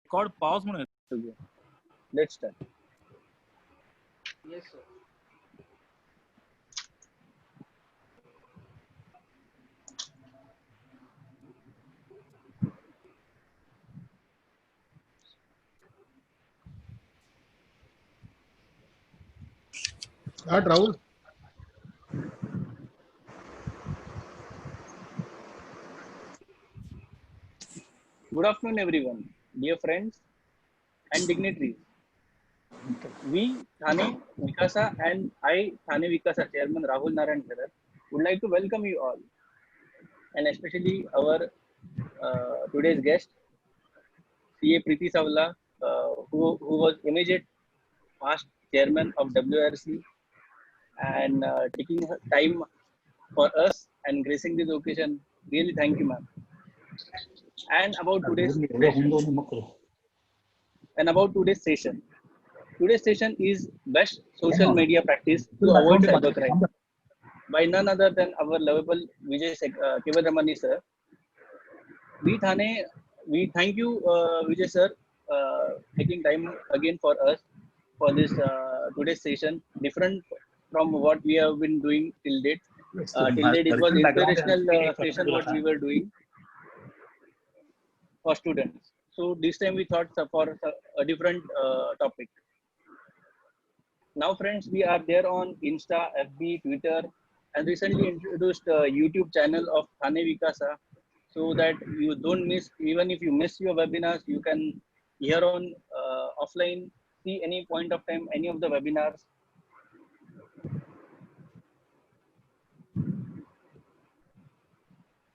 record pause म्हणून येतो. Let's start. Yes, sir. Start, Rahul. Good afternoon, everyone, dear friends and dignitaries. We, Thane Vikasa, and I, Thane Vikasa Chairman Rahul Narayan Kharar, would like to welcome you all, and especially our today's guest, CA Preeti Savla, who was immediate past chairman of WRC and taking her time for us and gracing this occasion. Really, thank you, ma'am. And about today's session. Today's session is best social media practice to avoid cybercrime by none other than our lovable Vijay Kevaramani sir. We thank you, Vijay sir, taking time again for us for this today's session, different from what we have been doing till date. Till date, it was inspirational session what we were doing for students. So this time we thought for a different topic. Now, friends, we are there on Insta, FB, Twitter, and recently introduced a YouTube channel of Thane Vikasa, so that you don't miss, even if you miss your webinars, you can hear on offline, see any point of time, any of the webinars.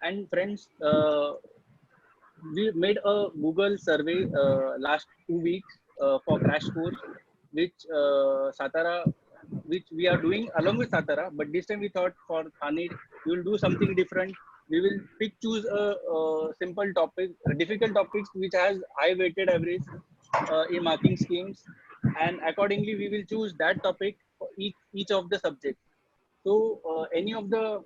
And friends, we made a Google survey last 2 weeks for Crash Course, which Satara, which we are doing along with Satara, but this time we thought for Thane, we will do something different. We will choose a simple topic, difficult topics which has high weighted average in marking schemes, and accordingly we will choose that topic for each of the subjects. So any of the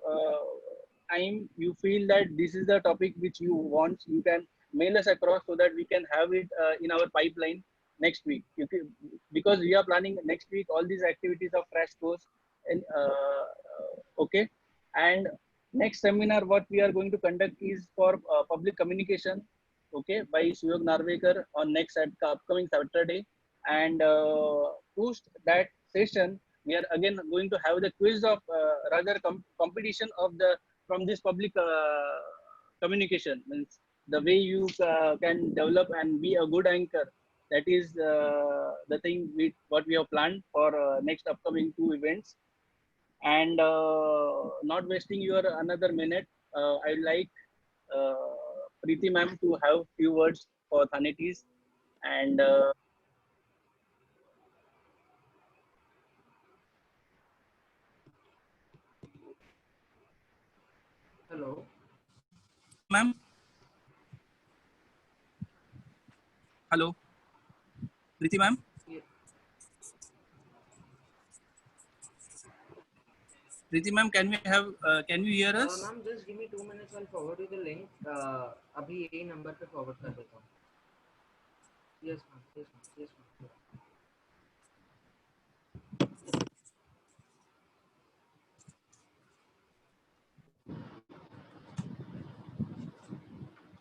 time you feel that this is the topic which you want, you can mail us across so that we can have it in our pipeline next week. Because we are planning next week all these activities of Crash Course. And okay, and next seminar what we are going to conduct is for public communication, okay, by Suyog Narvekar on next upcoming Saturday. And post that session, we are again going to have the quiz of rather competition of the from this public communication, means the way you can develop and be a good anchor. That is the thing what we have planned for next upcoming 2 events. And not wasting your another minute, I would like Preeti ma'am to have few words for Thanetis. And Hello. Ma'am. Hello. Preeti ma'am. Yeah. Preeti ma'am, can you hear us? Ma'am, just give me 2 minutes. I'll forward you the link. अभी यही number पे forward कर देता हूँ. Yes, ma'am. Yes, ma'am. Yes, ma'am.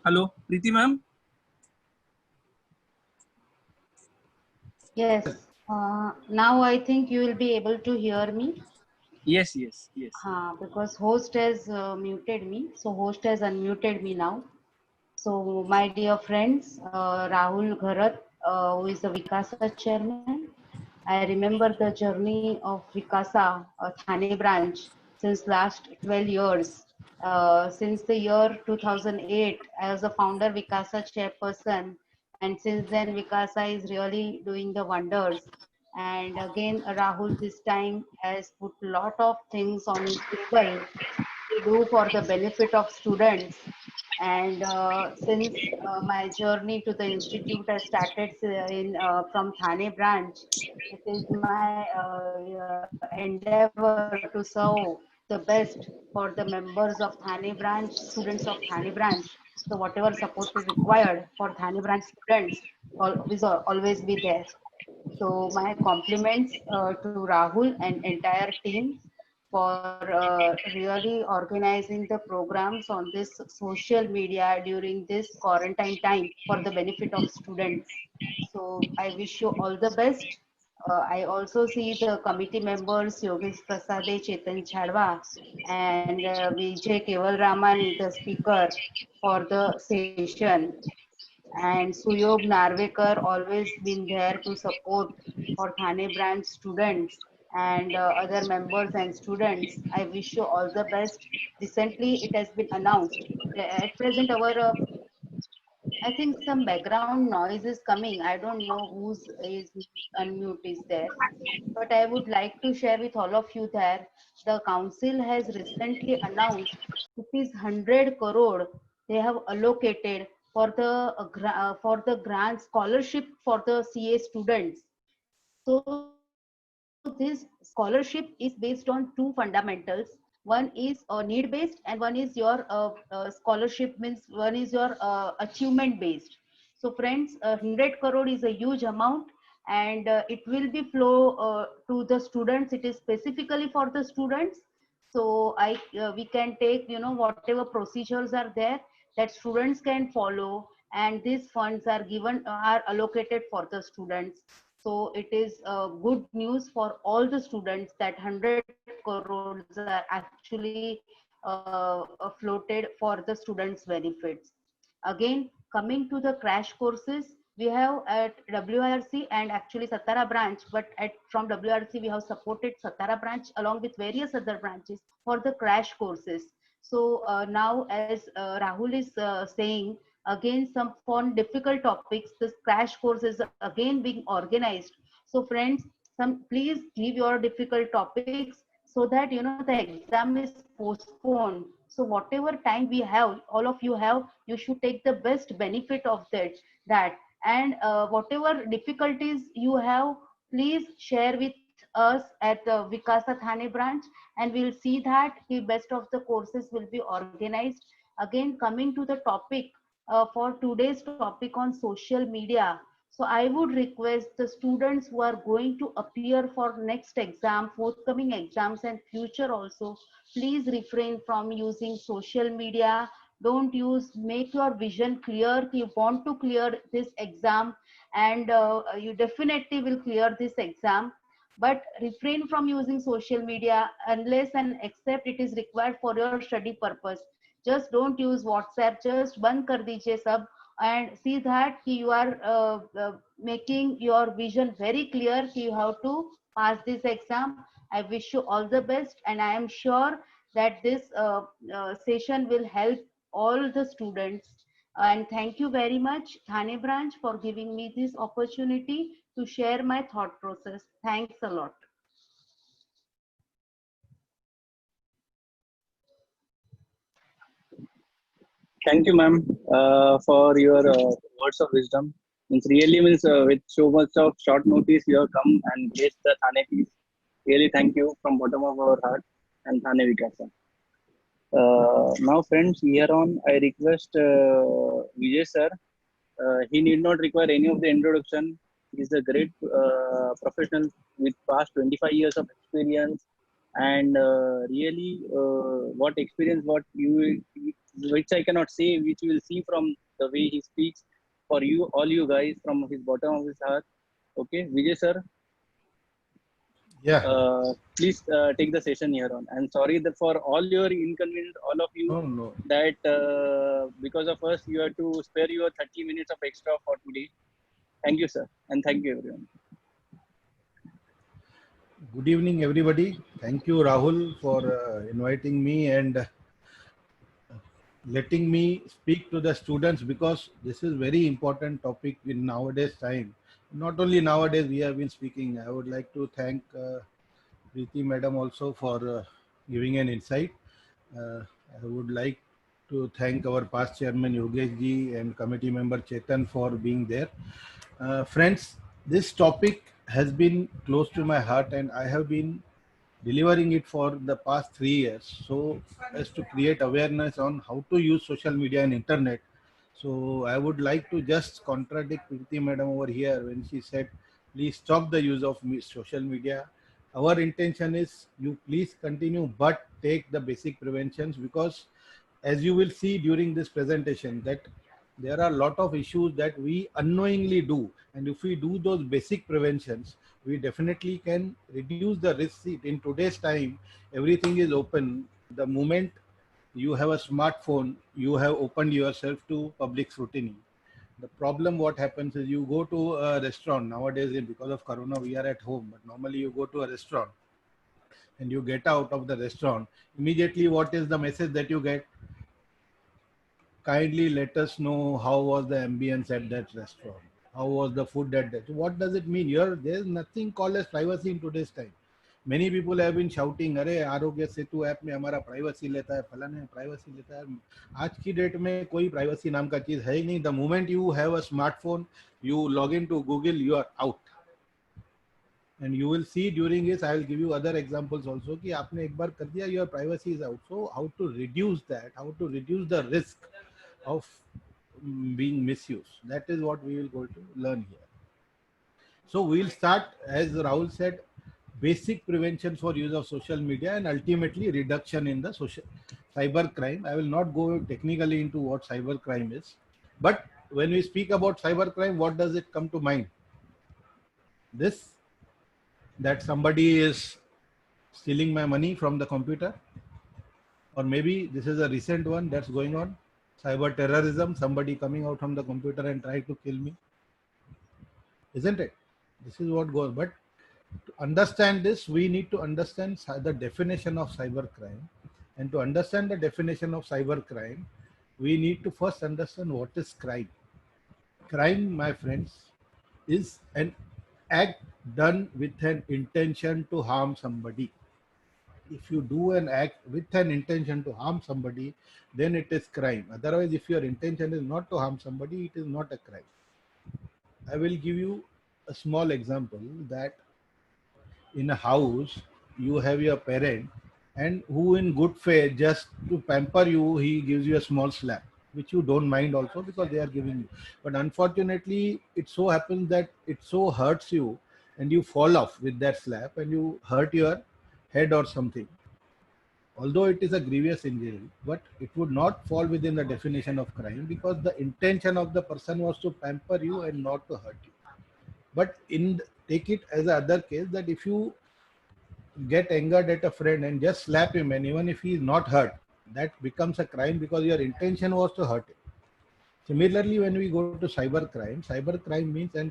Hello, Preeti ma'am. Yes. Now I think you will be able to hear me. Yes. Because host has muted me. So host has unmuted me now. So my dear friends, Rahul Gharat, who is the Vikasa chairman, I remember the journey of Vikasa, Thane branch, since last 12 years. Since the year 2008, I was a founder Vikasa chairperson, and since then Vikasa is really doing the wonders. And again, Rahul this time has put a lot of things on his table to do for the benefit of students. And since my journey to the institute has started from Thane branch, it is my endeavor to serve the best for the members of Thane branch, students of Thane branch. So whatever support is required for Thane branch students, always be there. So my compliments to Rahul and entire team for really organizing the programs on this social media during this quarantine time for the benefit of students. So I wish you all the best. I also see the committee members Yogesh Prasade, Chetan Chadwa, and Vijay Keval Raman, the speaker for the session, and Suyog Narvekar always been there to support for Thane branch students and other members and students. I wish you all the best. Recently, it has been announced. At present, our I think some background noise is coming. I don't know whose is unmute is there, but I would like to share with all of you that the council has recently announced rupees 100 crore they have allocated for the for the grant scholarship for the CA students. So this scholarship is based on two fundamentals. One is need based and one is your scholarship means one is your achievement based. So friends, 100 crore is a huge amount and it will be flow to the students. It is specifically for the students. So we can take, you know, whatever procedures are there that students can follow, and these funds are given are allocated for the students. So it is good news for all the students that 100 crores are actually floated for the students' benefits. Again, coming to the crash courses, we have at WIRC and actually Satara branch, but from WIRC we have supported Satara branch along with various other branches for the crash courses. So now, as Rahul is saying, again some fun difficult topics, this crash course is again being organized. So friends, some please give your difficult topics so that you know the exam is postponed. So whatever time we have, all of you have, you should take the best benefit of that. And whatever difficulties you have, please share with us at the Vikasa Thane branch, and we'll see that the best of the courses will be organized. Again, coming to the topic for today's topic on social media. So I would request the students who are going to appear for next exam, forthcoming exams and future also, please refrain from using social media. Don't use, make your vision clear. You want to clear this exam and you definitely will clear this exam. But refrain from using social media unless and except it is required for your study purpose. Just don't use WhatsApp, just band kar dijiye sab, and see that you are making your vision very clear. You have to pass this exam. I wish you all the best, and I am sure that this session will help all the students. And thank you very much, Thane branch, for giving me this opportunity to share my thought process. Thanks a lot. Thank you, ma'am, for your words of wisdom. It's really means with so much of short notice you have come and graced the Thane piece. Really, thank you from bottom of our heart and Thane Vikasa. Now, friends, here on I request Vijay sir. He need not require any of the introduction. He is a great professional with past 25 years of experience, and really what experience, what you, which I cannot say, which you will see from the way he speaks for you, all you guys, from his bottom of his heart. Okay, Vijay sir, Yeah. please take the session here on. And sorry that for all your inconvenience, all of you, No. that because of us, you have to spare your 30 minutes of extra for today. Thank you, sir. And thank you, everyone. Good evening, everybody. Thank you, Rahul, for inviting me and letting me speak to the students, because this is very important topic in nowadays time. Not only nowadays we have been speaking. I would like to thank Preeti Madam also for giving an insight. I would like to thank our past chairman Yogesh ji and committee member Chetan for being there. Friends, this topic has been close to my heart, and I have been delivering it for the past 3 years, so as to create awareness on how to use social media and internet. So I would like to just contradict Preeti madam over here when she said, please stop the use of social media. Our intention is you please continue, but take the basic preventions, because as you will see during this presentation that there are a lot of issues that we unknowingly do, and if we do those basic preventions, we definitely can reduce the risk. In today's time, everything is open. The moment you have a smartphone, you have opened yourself to public scrutiny. The problem what happens is you go to a restaurant nowadays. Because of corona we are at home, but normally you go to a restaurant and you get out of the restaurant, immediately what is the message that you get? Kindly let us know how was the ambience at that restaurant, how was the food at that. What does it mean? There is nothing called as privacy in today's time. Many people have been shouting, अरे Aarogya Setu app में हमारा privacy लेता है, फलाने privacy लेता है. आज की डेट में कोई प्राइवेसी नाम का चीज है ही नहीं. The moment you have a smartphone, you log into Google, you are out. And you will see during this, I will give you other examples also कि आपने एक बार कर दिया, your privacy is out. So how to reduce that, how to reduce the risk of being misused, that is what we will go to learn here. So we will start, as Rahul said, basic prevention for use of social media and ultimately reduction in the social cyber crime. I will not go technically into what cyber crime is, but when we speak about cyber crime, what does it come to mind? This, that somebody is stealing my money from the computer, or maybe this is a recent one that's going on, cyber terrorism, somebody coming out from the computer and try to kill me, isn't it? This is what goes. But to understand this, we need to understand the definition of cyber crime, and to understand the definition of cyber crime, we need to first understand what is crime. Crime, my friends, is an act done with an intention to harm somebody. If you do an act with an intention to harm somebody, then it is crime. Otherwise, if your intention is not to harm somebody, it is not a crime. I will give you a small example that in a house, you have your parent, and who in good faith, just to pamper you, he gives you a small slap, which you don't mind also because they are giving you. But unfortunately, it so happens that it so hurts you and you fall off with that slap and you hurt your head or something. Although it is a grievous injury, but it would not fall within the definition of crime because the intention of the person was to pamper you and not to hurt you. But take it as a other case that if you get angered at a friend and just slap him, and even if he is not hurt, that becomes a crime because your intention was to hurt him. Similarly, when we go to cyber crime means a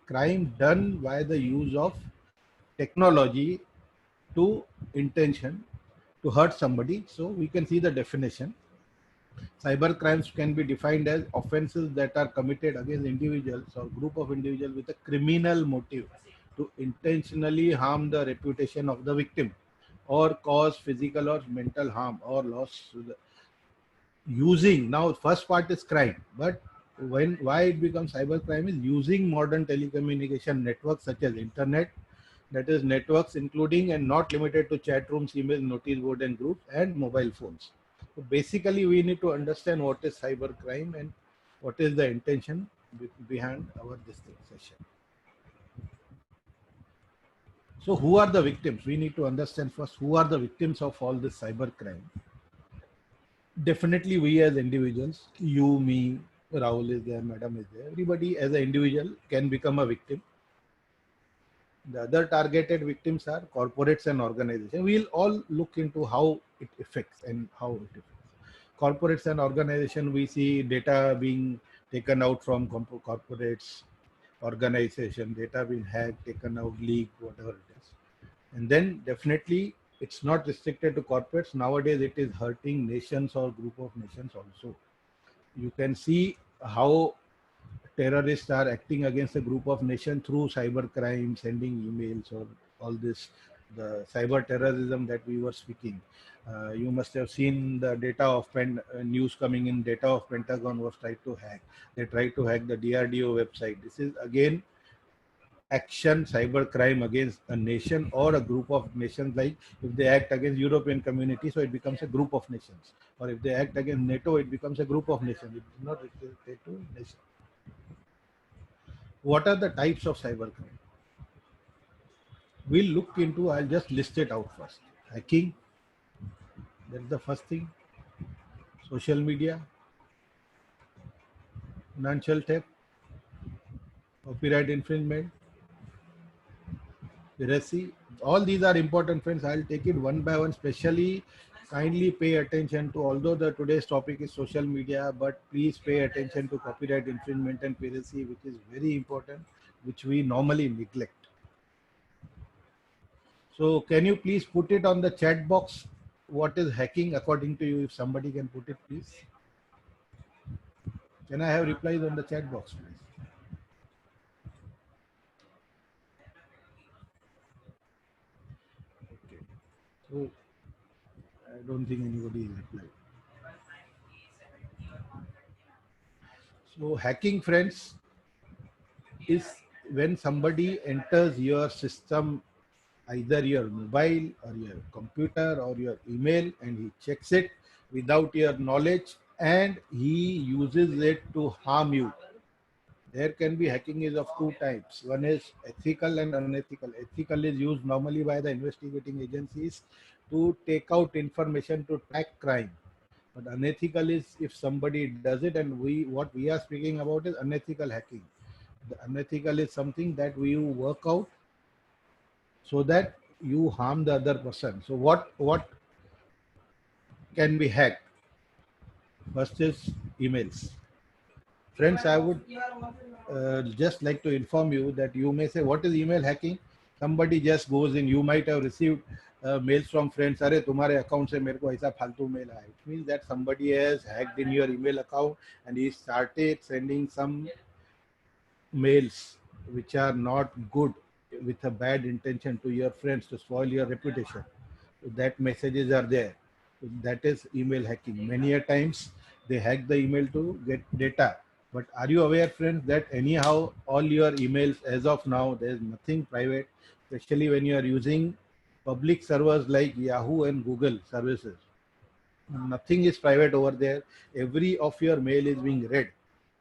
crime done by the use of technology to intention to hurt somebody. So we can see the definition. Cyber crimes can be defined as offenses that are committed against individuals or group of individuals with a criminal motive to intentionally harm the reputation of the victim or cause physical or mental harm or loss to the using. Now first part is crime, but why it becomes cyber crime is using modern telecommunication networks such as internet, that is networks including and not limited to chat rooms, email, notice board and groups, and mobile phones. So basically we need to understand what is cyber crime and what is the intention behind our this session. So who are the victims? We need to understand first who are the victims of all this cyber crime. Definitely we as individuals, you, me, Rahul is there, madam is there, everybody as an individual can become a victim. The other targeted victims are corporates and organizations. We'll all look into how it affects and how it affects. Corporates and organizations, we see data being taken out from corporates, organization, data being hacked, taken out, leaked, whatever it is. And then definitely it's not restricted to corporates. Nowadays it is hurting nations or group of nations also. You can see how terrorists are acting against a group of nations through cyber crime, sending emails or all this, the cyber terrorism that we were speaking. You must have seen the data of news coming in, data of Pentagon was tried to hack. They tried to hack the DRDO website. This is again action cyber crime against a nation or a group of nations. Like if they act against European community, so it becomes a group of nations, or if they act against NATO, it becomes a group of nations. It is not restricted to nation. What are the types of cyber crime? We'll look into, I'll just list it out first. Hacking, that's the first thing. Social media, financial theft, copyright infringement, piracy. All these are important, friends. I'll take it one by one. Especially, kindly pay attention to, although the today's topic is social media, but please pay attention to copyright infringement and piracy, which is very important, which we normally neglect. So can you please put it on the chat box? What is hacking according to you? If somebody can put it, please. Can I have replies on the chat box, please? Okay. So I don't think anybody is replying. So hacking, friends, is when somebody enters your system, either your mobile or your computer or your email, and he checks it without your knowledge, and he uses it to harm you. There can be hacking is of two types. One is ethical and unethical. Ethical is used normally by the investigating agencies to take out information to track crime. But unethical is if somebody does it, and what we are speaking about is unethical hacking. The unethical is something that we work out so that you harm the other person. So what can be hacked? First is emails. Friends, I would just like to inform you that you may say, what is email hacking? Somebody just goes in, you might have received mails from friends, अरे तुम्हारे account से मेरे को ऐसा फालतू mail आया. It means that somebody has hacked in your email account and he started sending some mails which are not good, with a bad intention to your friends to spoil your reputation. That messages are there. That is email hacking. Many a times they hack the email to get data. But are you aware, friends, that anyhow all your emails as of now, there is nothing private, especially when you are using public servers like Yahoo and Google services. Nothing is private over there. Every of your mail is being read.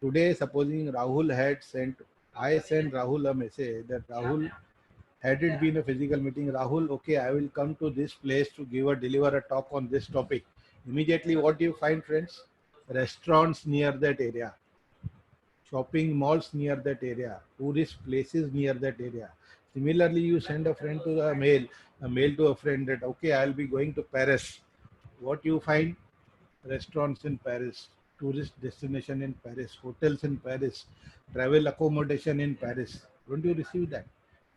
Today, supposing Rahul had sent, I sent Rahul a message that Rahul, had it been a physical meeting, Rahul, okay, I will come to this place to deliver a talk on this topic. Immediately, what do you find, friends? Restaurants near that area, shopping malls near that area, tourist places near that area. Similarly, you send a friend to a mail to a friend that, okay, I'll be going to Paris. What you find? Restaurants in Paris, tourist destination in Paris, hotels in Paris, travel accommodation in Paris. Don't you receive that?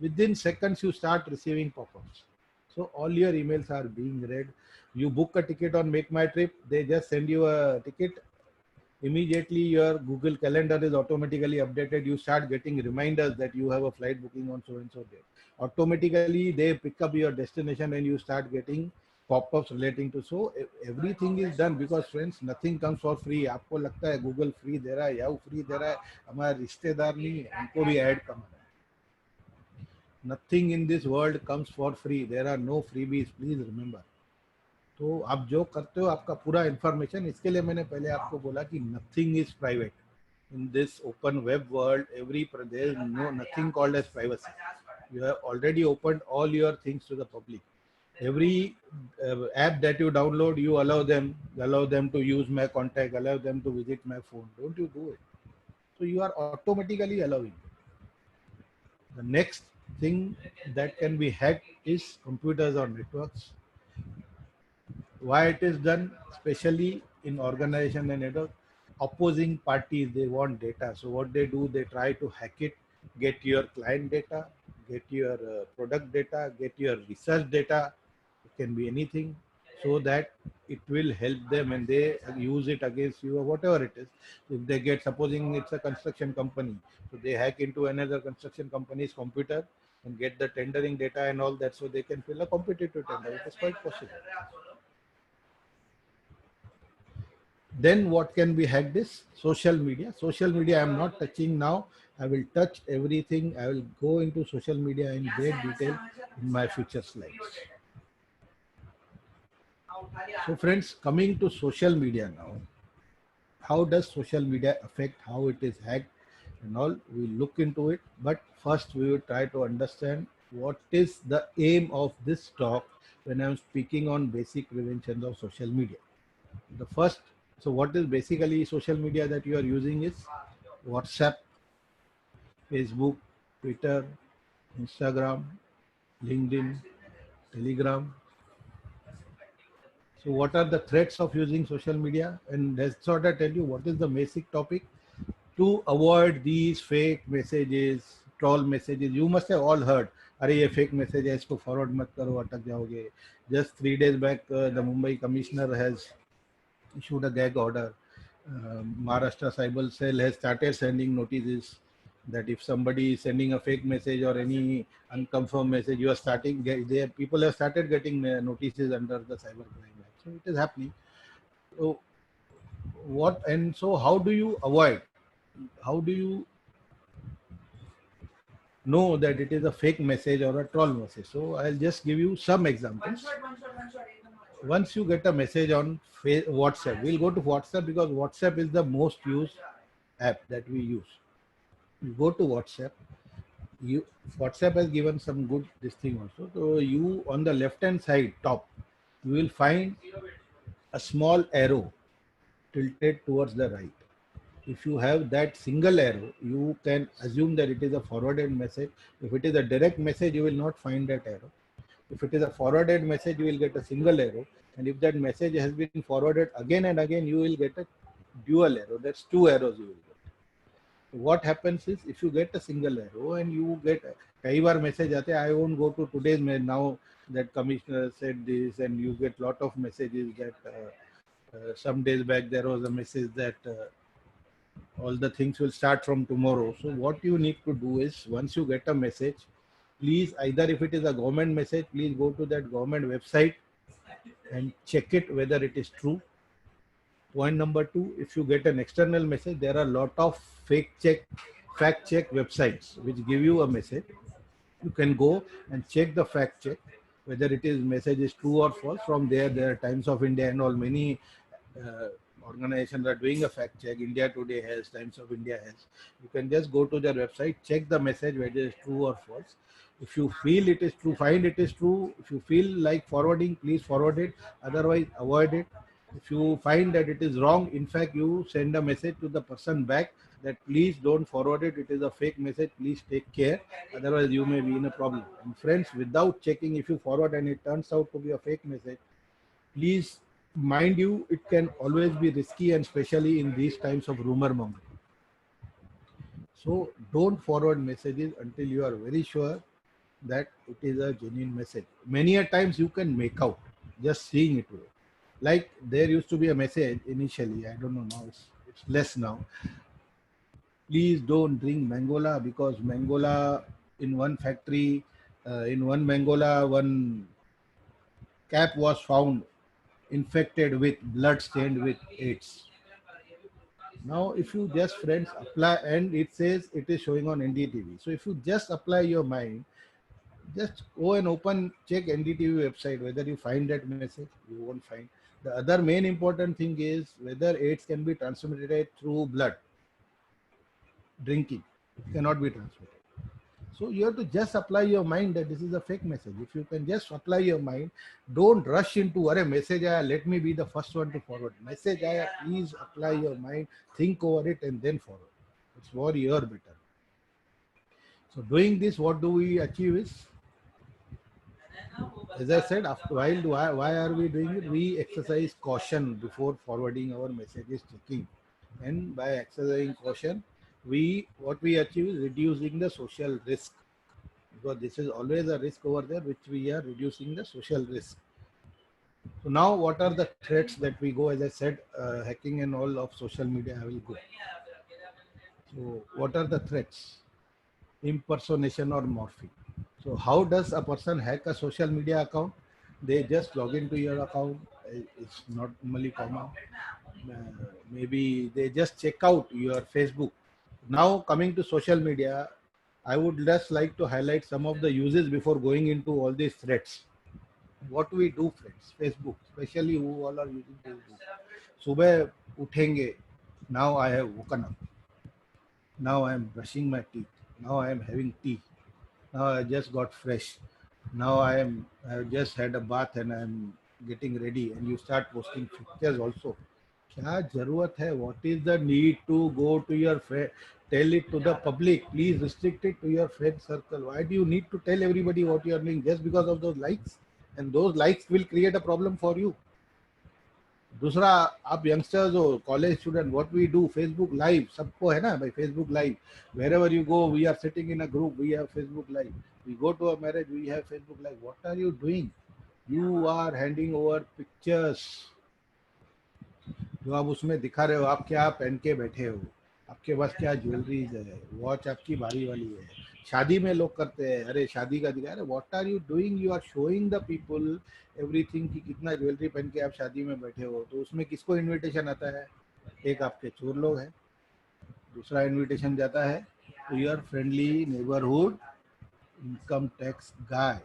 Within seconds, you start receiving pop-ups. So all your emails are being read. You book a ticket on Make My Trip, they just send you a ticket. Immediately, your Google Calendar is automatically updated. You start getting reminders that you have a flight booking on so and so date. Automatically, they pick up your destination and you start getting pop-ups relating to. So everything is done because, friends, nothing comes for free. आपको लगता है Google free दे रहा है, Yahoo free दे रहा है, हमारे रिश्तेदार नहीं है, उनको भी ऐड कमाना है. Nothing in this world comes for free. There are no freebies. Please remember. तो आप जो करते हो आपका पूरा इंफॉर्मेशन, इसके लिए मैंने पहले आपको बोला कि nothing is private in this open web world. Every there is no nothing called as privacy. You have already opened all your things to the public. Every app that you download, you allow them to use my contact, allow them to visit my phone. Don't you do it? So you are automatically allowing. The next thing that can be hacked is computers or networks. Why it is done? Especially in organization and network, opposing parties, they want data. So what they do, they try to hack it, get your client data, get your product data, get your research data. It can be anything, so that it will help them and they use it against you or whatever it is. If they get, supposing it's a construction company, so they hack into another construction company's computer and get the tendering data and all that, so they can fill a competitive tender. It is quite possible. Then what can be hacked is social media. Social media I am not touching now. I will touch everything. I will go into social media in great detail in my future slides. So friends, coming to social media now, how does social media affect how it is hacked and all? We look into it, but first we will try to understand what is the aim of this talk when I'm speaking on basic prevention of social media. The first, so what is basically social media that you are using is WhatsApp, Facebook, Twitter, Instagram, LinkedIn, Telegram. So what are the threats of using social media? And that's what I tell you, what is the basic topic? To avoid these fake messages, troll messages. You must have all heard, अरे ये fake message है, इसको forward मत करो, अटक जाओगे. Just 3 days back, the Mumbai commissioner has issued a gag order. Maharashtra Cyber Cell has started sending notices that if somebody is sending a fake message or any unconfirmed message, you are starting. People have started getting notices under the Cyber Crime Act. So it is happening. So what and so how do you avoid? How do you know that it is a fake message or a troll message? So I'll just give you some examples. Once you get a message on WhatsApp, we'll go to WhatsApp because WhatsApp is the most used app that we use. You go to WhatsApp. WhatsApp has given some good this thing also. So you on the left hand side top, you will find a small arrow tilted towards the right. If you have that single arrow, you can assume that it is a forwarded message. If it is a direct message, you will not find that arrow. If it is a forwarded message, you will get a single arrow. And if that message has been forwarded again and again, you will get a dual arrow. That's 2 arrows you will get. What happens is if you get a single arrow and you get कई बार message आते हैं, I won't go to today's mail now that commissioner said this, and you get lot of messages that some days back there was a message that all the things will start from tomorrow. So what you need to do is once you get a message, please either if it is a government message, please go to that government website and check it whether it is true. Point number 2, if you get an external message, there are a lot of fact check websites which give you a message. You can go and check the fact check whether it is message is true or false. From there are Times of India and all many organizations are doing a fact check. India Today has, Times of India has. You can just go to their website, check the message whether it is true or false. If you feel it is true, find it is true. If you feel like forwarding, please forward it. Otherwise, avoid it. If you find that it is wrong, in fact, you send a message to the person back that please don't forward it. It is a fake message. Please take care. Otherwise, you may be in a problem. And friends, without checking, if you forward and it turns out to be a fake message, please mind you, it can always be risky, and especially in these times of rumor mongering. So don't forward messages until you are very sure that it is a genuine message. Many a times you can make out just seeing it. Like there used to be a message initially, I don't know now, it's less now. Please don't drink Mangola because Mangola in one factory, in one Mangola, one cap was found infected with blood stained with AIDS. Now, if you just friends apply, and it says it is showing on NDTV. So if you just apply your mind, just go and check NDTV website, whether you find that message, you won't find. The other main important thing is whether AIDS can be transmitted through blood. Drinking, it cannot be transmitted. So you have to just apply your mind that this is a fake message. If you can just apply your mind, don't rush into a message, let me be the first one to forward. Message, please apply your mind, think over it and then forward. It's for your better. So doing this, what do we achieve is, as I said, after while why are we doing it? We exercise caution before forwarding our messages, checking. And by exercising caution, what we achieve is reducing the social risk, because this is always a risk over there, which we are reducing the social risk. So now what are the threats that we go? As I said, hacking and all of social media, I will go. So what are the threats? Impersonation or morphing. So how does a person hack a social media account? They just log into your account. It's not normally common. Maybe they just check out your Facebook. Now coming to social media, I would just like to highlight some of the uses before going into all these threats. What we do, friends, Facebook, especially who all are using Facebook. सुबह उठेंगे, now I have woken up. Now I am brushing my teeth. Now I am having tea. Now I just got fresh. Now I have just had a bath and I am getting ready. And you start posting pictures also. क्या जरूरत है? What is the need to go to your friend? Tell it to the public. Please restrict it to your friend circle. Why do you need to tell everybody what you are doing just because of those likes? And those likes will create a problem for you. दूसरा, आप youngsters हो, college student, what we do, Facebook live सबको है ना भाई, Facebook live, wherever you go we are sitting in a group, we have Facebook live, we go to a marriage, we have Facebook live. What are you doing? You are handing over pictures जो आप उसमें दिखा रहे हो. आप क्या पहन के बैठे हो, आपके पास क्या ज्वेलरीज है, वॉच आपकी भारी वाली है. शादी में लोग करते हैं, अरे शादी का दिखा रहे, what are you doing? You are showing the people everything कि कितना ज्वेलरी पहन के आप शादी में बैठे हो. तो उसमें किसको इनविटेशन आता है? एक आपके चोर लोग हैं. दूसरा इनविटेशन जाता है to your friendly neighbourhood income tax guy.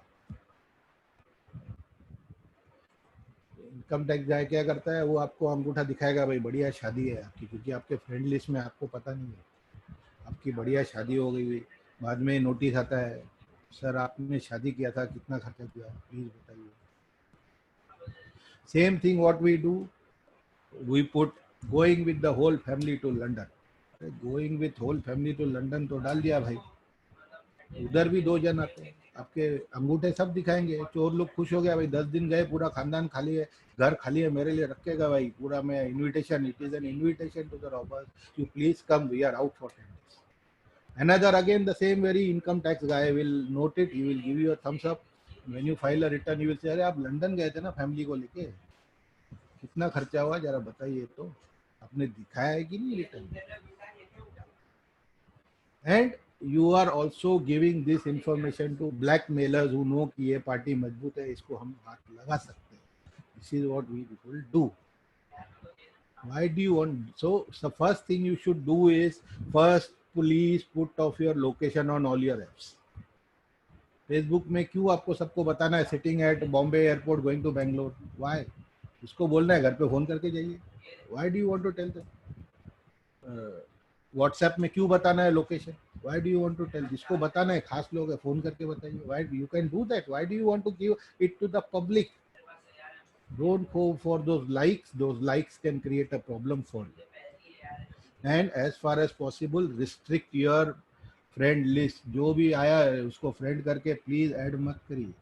Income tax guy क्या करता है? वो आपको अंगूठा दिखाएगा, भाई बढ़िया शादी है आपकी, क्योंकि आपके फ्रेंड लिस्ट में आपको पता नहीं है आपकी बढ़िया शादी हो गई हुई. बाद में नोटिस आता है, सर आपने शादी किया था, कितना खर्चा किया, प्लीज बताइए. Same thing what we do, we put going with the whole family to London. Going with whole family to London तो डाल दिया भाई, उधर भी 2 जन आते हैं, आपके अंगूठे सब दिखाएंगे. चोर लोग खुश हो गया, भाई 10 दिन गए, पूरा खानदान खाली है, घर खाली है, मेरे लिए रखेगा भाई पूरा. मैं invitation, it is an invitation to the robbers, you please come, we are out for 10 days. Another again the same very income tax guy will note it, he will give you a thumbs up. When you file a return, you will say, अरे आप London गए थे ना family को लेके, कितना खर्चा हुआ जरा बताइए तो, आपने दिखाया है कि नहीं return. And you are also giving this information to blackmailers who know कि ये पार्टी मजबूत है, इसको हम हाथ लगा सकते हैं. This is what we people do. Why do you want? So the first thing you should do is, first please put off your location on all your apps. Facebook में क्यों आपको सबको बताना है sitting at Bombay airport going to Bangalore? Why? इसको बोलना है घर पे फोन करके जाइए. Why do you want to tell them? WhatsApp में क्यों बताना है location? Why do you want to tell? जिसको बताना है खास लोग है, फोन करके बताइए. Why you can do that? Why do you want to give it to the public? Don't go for those likes. Those likes can create a problem for you. And as far as possible, restrict your friend list. जो भी आया है उसको friend करके please add मत करिए,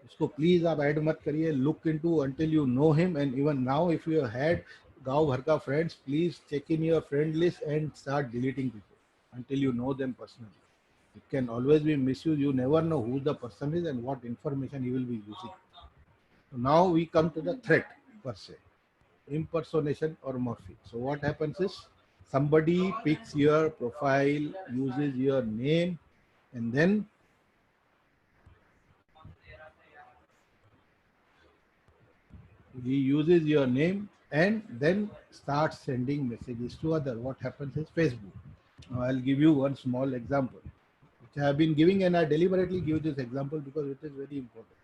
उसको please आप ऐड मत करिए. Look into until you know him. And even now if you had गांव भर का friends, please check in your friend list and start deleting people until you know them personally. It can always be misused. You never know who the person is and what information he will be using. So now we come to the threat per se, impersonation or morphing. So what happens is, somebody picks your profile, uses your name, and then he uses your name and then starts sending messages to other. What happens is Facebook. Now I'll give you one small example, which I have been giving, and I deliberately give this example because it is very important.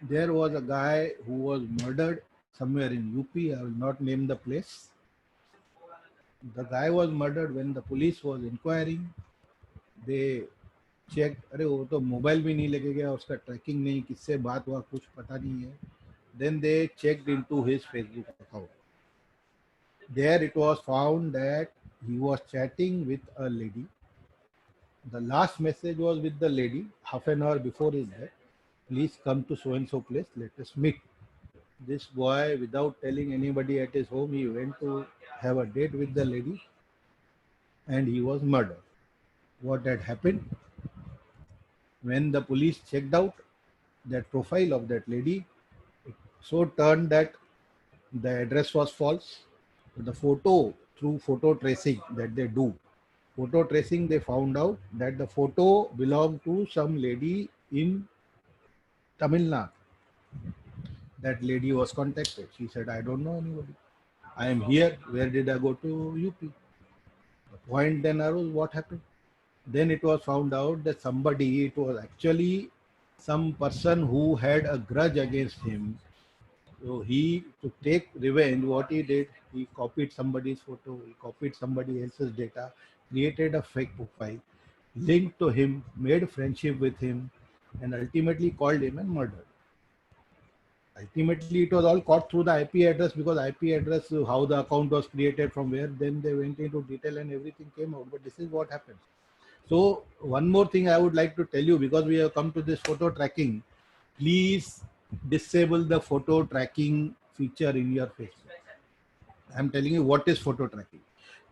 There was a guy who was murdered somewhere in UP. I will not name the place. The guy was murdered. When the police was inquiring, they checked, अरे वो तो mobile भी नहीं लेके गया, उसका trekking नहीं, किससे बात हुआ कुछ पता नहीं है. Then they checked into his Facebook account. There it was found that he was chatting with a lady. The last message was with the lady half an hour before his death. Please come to so and so place, let us meet. This boy, without telling anybody at his home, he went to have a date with the lady and he was murdered. What had happened? When the police checked out that profile of that lady, it so turned that the address was false. The photo, through photo tracing that they do, photo tracing, they found out that the photo belonged to some lady in Tamil Nadu. That lady was contacted. She said, I don't know anybody. I am here. Where did I go to UP? The point then arose, what happened? Then it was found out that somebody, it was actually some person who had a grudge against him. So he, to take revenge, what he did, he copied somebody's photo, he copied somebody else's data, created a fake profile, linked to him, made friendship with him, and ultimately called him and murdered. Ultimately, it was all caught through the IP address, because IP address, how the account was created, from where, then they went into detail and everything came out. But this is what happens. So one more thing I would like to tell you, because we have come to this photo tracking, please disable the photo tracking feature in your Facebook. I'm telling you what is photo tracking.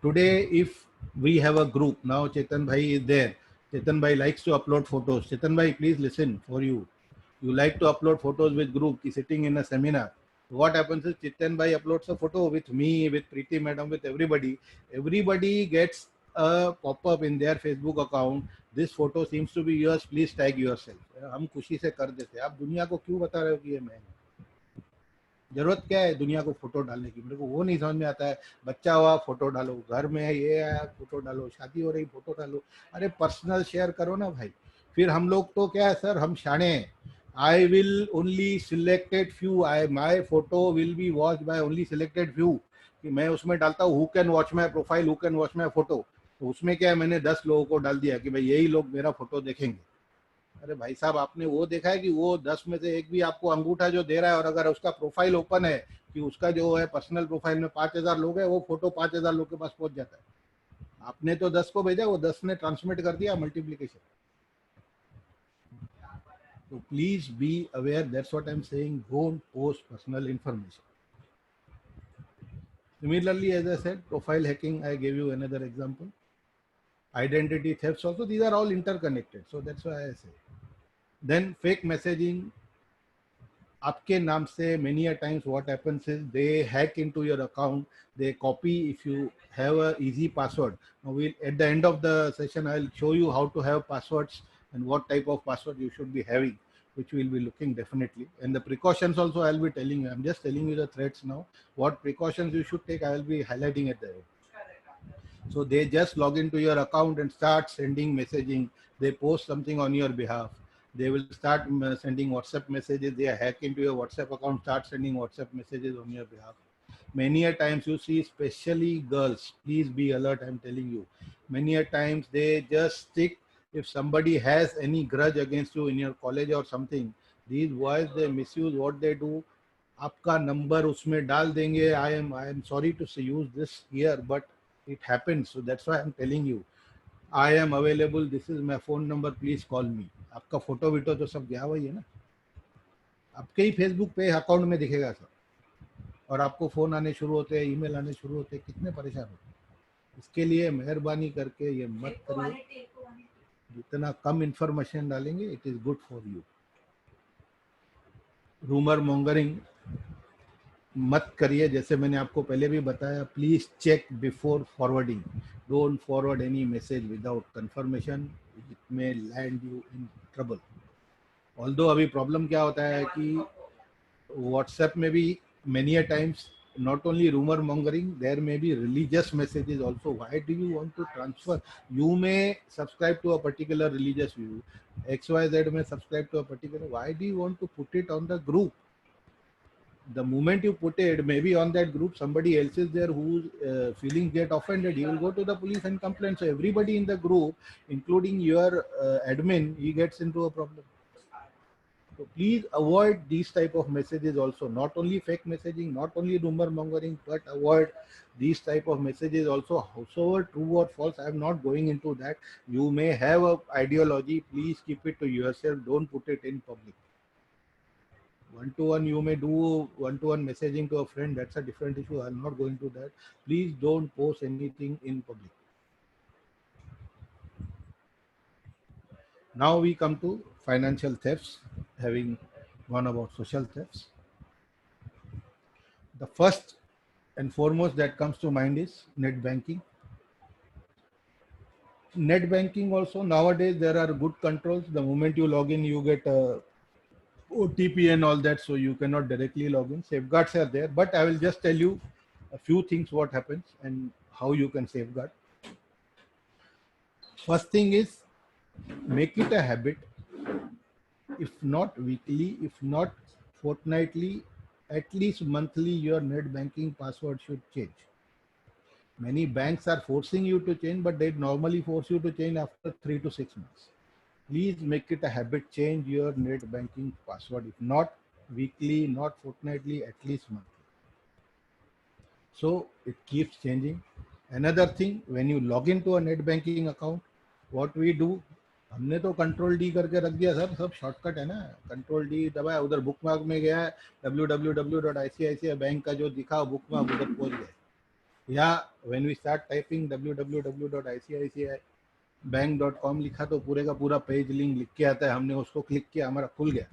Today, if we have a group, now Chetan Bhai is there. Chetan Bhai likes to upload photos. Chetan Bhai, please listen for you. You like to upload photos with group, sitting in a seminar. What happens is Chetan Bhai uploads a photo with me, with Preeti Madam, with everybody. Everybody gets a pop-up in their Facebook account. This photo seems to be yours. Please tag yourself. हम खुशी से कर देते हैं. आप दुनिया को क्यों बता रहे हो कि ये मैं हूं? जरूरत क्या है दुनिया को फोटो डालने की? मेरे को वो नहीं समझ में आता है. बच्चा हुआ फोटो डालो, घर में है ये आया फोटो डालो, शादी हो रही फोटो डालो. अरे पर्सनल शेयर करो ना भाई. फिर हम लोग तो क्या है सर, हम शाणे हैं. I will only selected few. My photo will be watched by only selected few. कि मैं उसमें डालता हूँ who can watch my profile, who can watch my photo. तो उसमें क्या है, मैंने 10 लोगों को डाल दिया कि भाई यही लोग मेरा फोटो देखेंगे. अरे भाई साहब, आपने वो देखा है कि वो 10 में से एक भी आपको अंगूठा जो दे रहा है, और अगर उसका प्रोफाइल ओपन है कि उसका जो है पर्सनल प्रोफाइल में 5000 लोग है, वो फोटो 5000 लोग के पास पहुंच जाता है. आपने तो 10 को भेजा, वो 10 ने ट्रांसमिट कर दिया, multiplication. So please be aware. That's what I'm saying. Don't post personal information. Similarly, as I said, profile hacking, I gave you another example. Identity thefts also, these are all interconnected. So that's why I say. Then fake messaging. आपके नाम से many a times what happens is they hack into your account. They copy, if you have a easy password. Now we'll, at the end of the session, I'll show you how to have passwords and what type of password you should be having, which we'll be looking definitely. And the precautions also I'll be telling you. I'm just telling you the threats now. What precautions you should take, I will be highlighting at the end. So they just log into your account and start sending messaging. They post something on your behalf. They will start sending WhatsApp messages. They hack into your WhatsApp account, start sending WhatsApp messages on your behalf. Many a times you see, especially girls, please be alert, I'm telling you. Many a times they just stick, if somebody has any grudge against you in your college or something, these boys, they misuse what they do. आपका number उसमें डाल देंगे. I am sorry to use this here, but it happens. So that's why I'm telling you. I am available. This is my phone number. Please call me. आपका photo veto तो सब गया वही है ना. आपके ही फेसबुक पे अकाउंट में दिखेगा सब, और आपको फोन आने शुरू होते हैं, ईमेल आने शुरू होते हैं. कितने परेशान होते हैं. इसके लिए मेहरबानी करके ये मत करिए. जितना कम इंफॉर्मेशन डालेंगे, it is good for you. Rumour mongering मत करिए. जैसे मैंने आपको पहले भी बताया, please check before forwarding. Don't forward any message without confirmation. It may land you in trouble. Although अभी प्रॉब्लम क्या होता है कि व्हाट्सएप में भी many a times, not only rumor mongering, there may be religious messages also. Why do you want to transfer? You may subscribe to a particular religious view, XYZ may subscribe to a particular. Why do you want to put it on the group? The moment you put it, maybe on that group somebody else is there whose feelings get offended. He will go to the police and complain. So everybody in the group, including your admin, he gets into a problem. So please avoid these type of messages also. Not only fake messaging, not only rumor mongering, but avoid these type of messages also. However true or false, I am not going into that. You may have a ideology. Please keep it to yourself. Don't put it in public. One-to-one, you may do one-to-one messaging to a friend. That's a different issue. I'm not going to that. Please don't post anything in public. Now we come to financial thefts, having gone about social thefts. The first and foremost that comes to mind is net banking. Net banking also, nowadays there are good controls. The moment you log in, you get OTP and all that, so you cannot directly log in. Safeguards are there, but I will just tell you a few things what happens and how you can safeguard. First thing is, make it a habit, if not weekly, if not fortnightly, at least monthly, your net banking password should change. Many banks are forcing you to change, but they normally force you to change after 3 to 6 months. Please make it a habit, change your net banking password, if not weekly, not fortnightly, at least monthly. So it keeps changing. Another thing, when you log into a net banking account, what we do, हमने तो control D करके रख दिया sir, सब shortcut है ना, control D दबाया, उधर बुक मार्क में गया, www.icici बैंक का जो दिखा बुक मार्क उधर पहुंच गए. या when we start typing www.icici.bank.com लिखा तो पूरे का पूरा पेज लिंक लिख के आता है, हमने उसको क्लिक किया, हमारा खुल गया.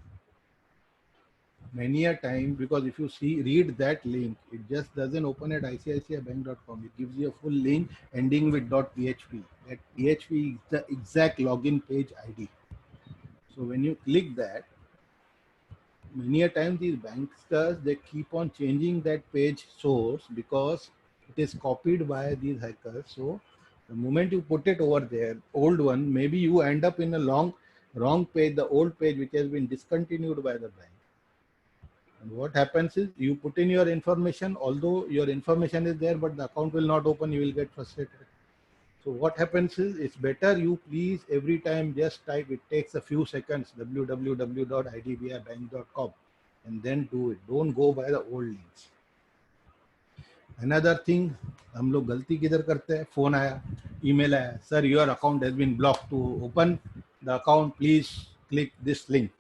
Many a time, because if you read that link, it just doesn't open at icici.bank.com. It gives you a full link ending with .php. That PHP is the exact login page ID. So when you click that, many a time these banksters, they keep on changing that page source because it is copied by these hackers. So the moment you put it over there, old one, maybe you end up in a wrong page, the old page which has been discontinued by the bank. And what happens is, you put in your information, although your information is there, but the account will not open, you will get frustrated. So what happens is, it's better you please every time just type, it takes a few seconds, www.idbibank.com, and then do it. Don't go by the old links. Another thing, हम लोग गलती किधर करते हैं, phone आया, email आया, sir your account has been blocked, to open the account please click this link.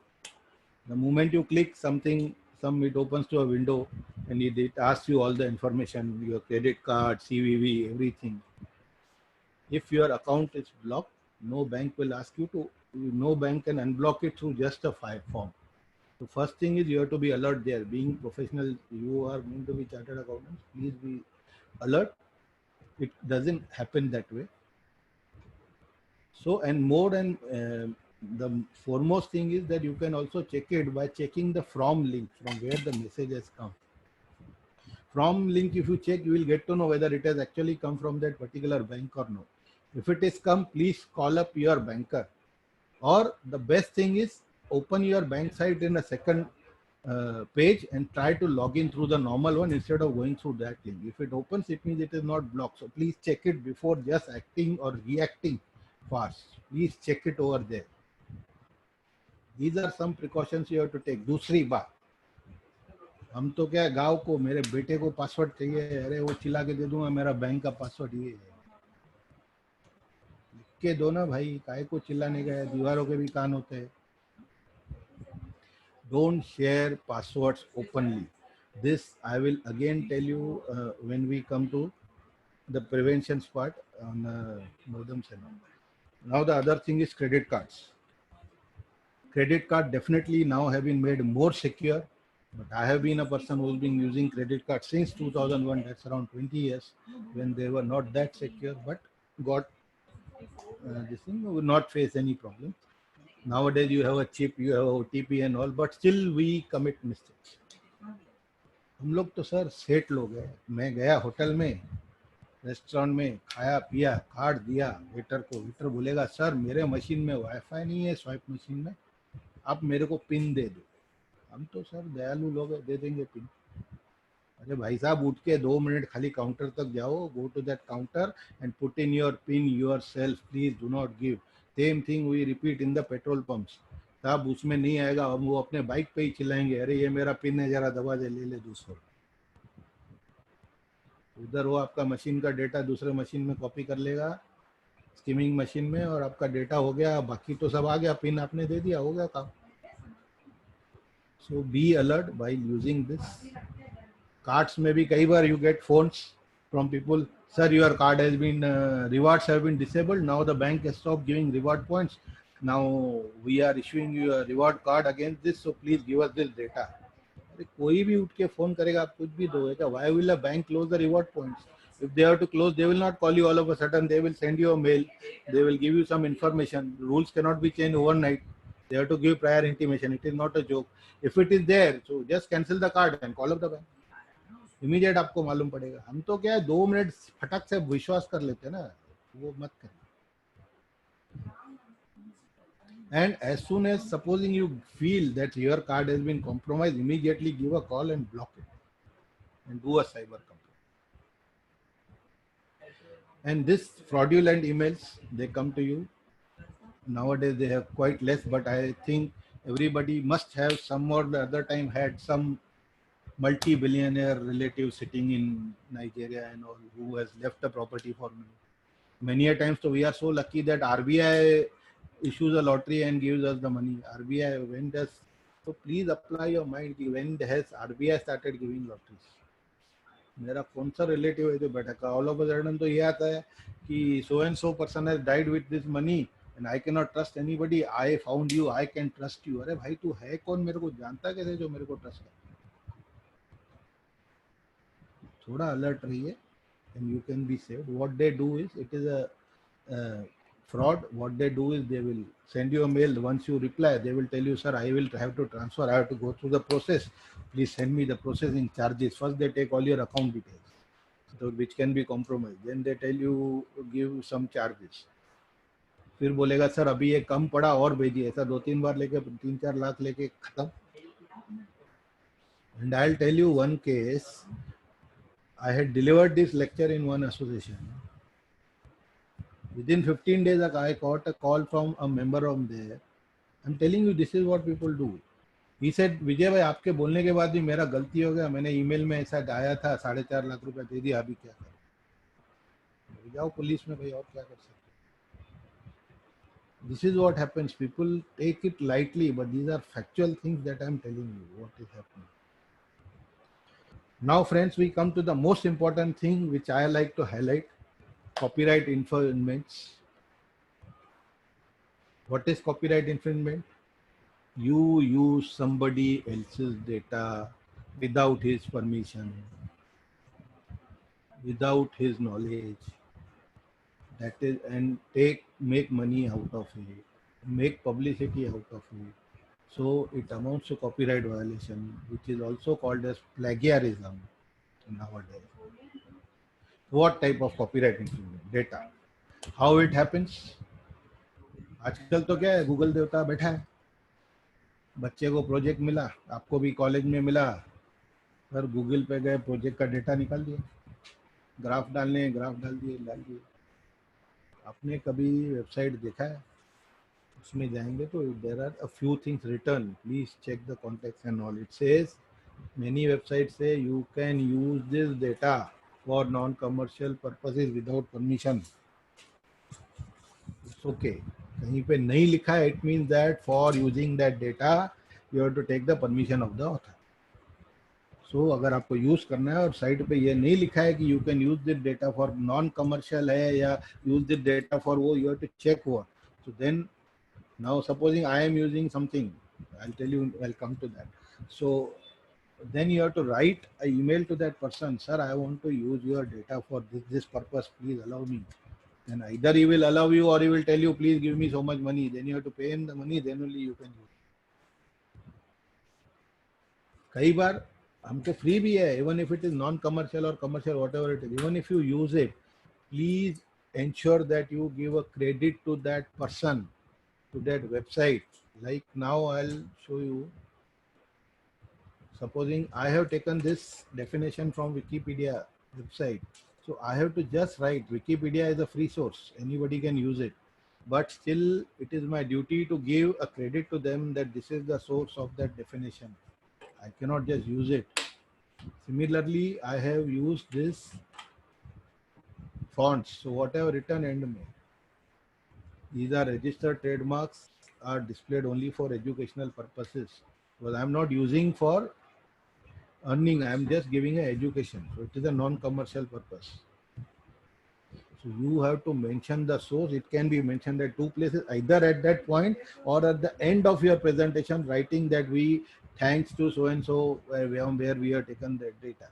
The moment you click something, it opens to a window and it asks you all the information, your credit card, CVV, everything. If your account is blocked, no bank will ask you to, no bank can unblock it through just a form. So first thing is, you have to be alert there. Being professional, you are going to be chartered accountants, please be alert. It doesn't happen that way. So, and more than the foremost thing is that you can also check it by checking the from link, from where the message has come. From link, if you check, you will get to know whether it has actually come from that particular bank or no. If it is come, please call up your banker. Or the best thing is, open your bank site in a second page and try to log in through the normal one instead of going through that link. If it opens, it means it is not blocked. So please check it before just acting or reacting fast. Please check it over there. These are some precautions you have to take. दूसरी बात, हम तो क्या गाँव को, मेरे बेटे को पासवर्ड चाहिए, अरे वो चिल्ला के दे दूंगा मेरा बैंक का पासवर्ड ये है, लिख के दो ना भाई, काहे को चिल्लाने गए, दीवारों के भी कान होते हैं. Don't share passwords openly. This I will again tell you when we come to the prevention part on Modem Sena. Now the other thing is credit cards. Credit card definitely now have been made more secure, but I have been a person who's been using credit card since 2001. That's around 20 years, when they were not that secure, but got this thing, will not face any problem. Nowadays you have a chip, you have OTP and all, but still we commit mistakes. हम लोग तो sir सेठ लोग हैं. मैं गया hotel में, restaurant में, खाया पिया, कार्ड दिया वेटर को, वेटर बोलेगा सर मेरे मशीन में वाईफाई नहीं है, स्वाइप मशीन में, आप मेरे को पिन दे दो. हम तो सर दयालु लोग हैं, दे देंगे पिन. अरे भाई साहब, उठ के 2 मिनट खाली काउंटर तक जाओ, go to that counter and put in your pin yourself, please do not give. Same thing we repeat in the petrol pumps. साहब उसमें नहीं आएगा, हम वो अपने बाइक पे ही चिल्लाएंगे, अरे ये मेरा पिन है, जरा दबा दे, ले ले 200. उधर वो आपका मशीन का डेटा दूसरे मशीन में कॉपी कर लेगा, स्कीमिंग मशीन में, और आपका डेटा हो गया, बाकी तो सब आ गया, पिन आपने दे दिया, हो गया काम. So be alert while using this. Cards में भी कई बार you get phones from people, sir your card has been rewards have been disabled, now the bank has stopped giving reward points, now we are issuing you a reward card against this, so please give us this data. अरे कोई भी उठ के phone करेगा, आप कुछ भी दोगे क्या? Why will a bank close the reward points? If they have to close, they will not call you all of a sudden, they will send you a mail, they will give you some information. Rules cannot be changed overnight, they have to give prior intimation. It is not a joke. If it is there, so just cancel the card and call up the bank. Immediate आपको मालूम पड़ेगा। हम तो क्या है 2 minute फटक से विश्वास कर लेते हैं ना, वो मत करें। And as soon as supposing you feel that your card has been compromised, immediately give a call and block it and do a cyber complaint. And this fraudulent emails, they come to you. Nowadays they have quite less, but I think everybody must have some or the other time had some multi-billionaire relative sitting in Nigeria and all who has left the property for me. Many a times, so we are so lucky that RBI issues a lottery and gives us the money. RBI, when does, so please apply your mind, when has RBI started giving lotteries? मेरा कौन सा relative है जो बैठा का all of a sudden तो ये आता है कि so and so person has died with this money and I can not trust anybody, I found you, I can trust you. अरे भाई तू है कौन, मेरे को जानता कैसे जो मेरे को ट्रस्ट कर? थोड़ा अलर्ट रहिए and you can be saved. What they do is, it is a fraud. What they do is they will send you a mail. Once you reply, they will tell you, sir, I will have to transfer, I have to go through the process, please send me the processing charges. First they take all your account details, so which can be compromised. Then they tell you give some charges. फिर बोलेगा sir अभी ये कम पड़ा और भेजिए। ऐसा 2-3 बार लेके 3-4 लाख लेके खत्म। And I'll tell you one case. I had delivered this lecture in one association. Within 15 days, I got a call from a member of there. I'm telling you, this is what people do. He said, विजय भाई आपके बोलने के बाद भी मेरा गलती हो गया, मैंने ईमेल में ऐसा आया था, 4.5 लाख रुपए दे दिया, अभी क्या करें? जाओ पुलिस में भाई, और क्या कर सकते? This is what happens. People take it lightly, but these are factual things that I'm telling you what is happening. Now, friends, we come to the most important thing which I like to highlight: copyright infringements. What is copyright infringement? You use somebody else's data without his permission, without his knowledge. That is, and make money out of it, make publicity out of it. So it amounts to copyright violation, which is also called as plagiarism nowadays. What type of copyright infringement? Data. How it happens? आजकल तो क्या है, Google देवता बैठा है, बच्चे को project मिला, आपको भी कॉलेज में मिला, सर गूगल पे गए, प्रोजेक्ट का डेटा निकाल दिया, ग्राफ डालने, ग्राफ डाल दिए। आपने कभी वेबसाइट देखा है? उसमें जाएंगे तो there are a few things return, please check the context and all. It says many website से you can use this data for non commercial purposes without permission. It's okay. कहीं पे नहीं लिखा है, it means that for using that data you have to take the permission of the author. So अगर आपको use करना है और साइट पे ये नहीं लिखा है कि you can use this data for non commercial है या यूज दिस डेटा फॉर वो, you have to check what. So then now supposing I am using something, I'll tell you, I'll come to that. So then you have to write an email to that person, sir, I want to use your data for this purpose, please allow me. And either he will allow you or he will tell you, please give me so much money. Then you have to pay him the money, then only you can use. कई बार हमको free भी है, even if it is non commercial or commercial, whatever it is, even if you use it, please ensure that you give a credit to that person, to that website. Like now I'll show you. Supposing I have taken this definition from Wikipedia website, so I have to just write, Wikipedia is a free source, anybody can use it, but still it is my duty to give a credit to them that this is the source of that definition. I cannot just use it. Similarly, I have used this fonts, so what I have written end में, these are registered trademarks, are displayed only for educational purposes, because I am not using for earning, I am just giving an education, so it is a non-commercial purpose. So you have to mention the source. It can be mentioned at two places, either at that point or at the end of your presentation, writing that we thanks to so and so where we have taken that data.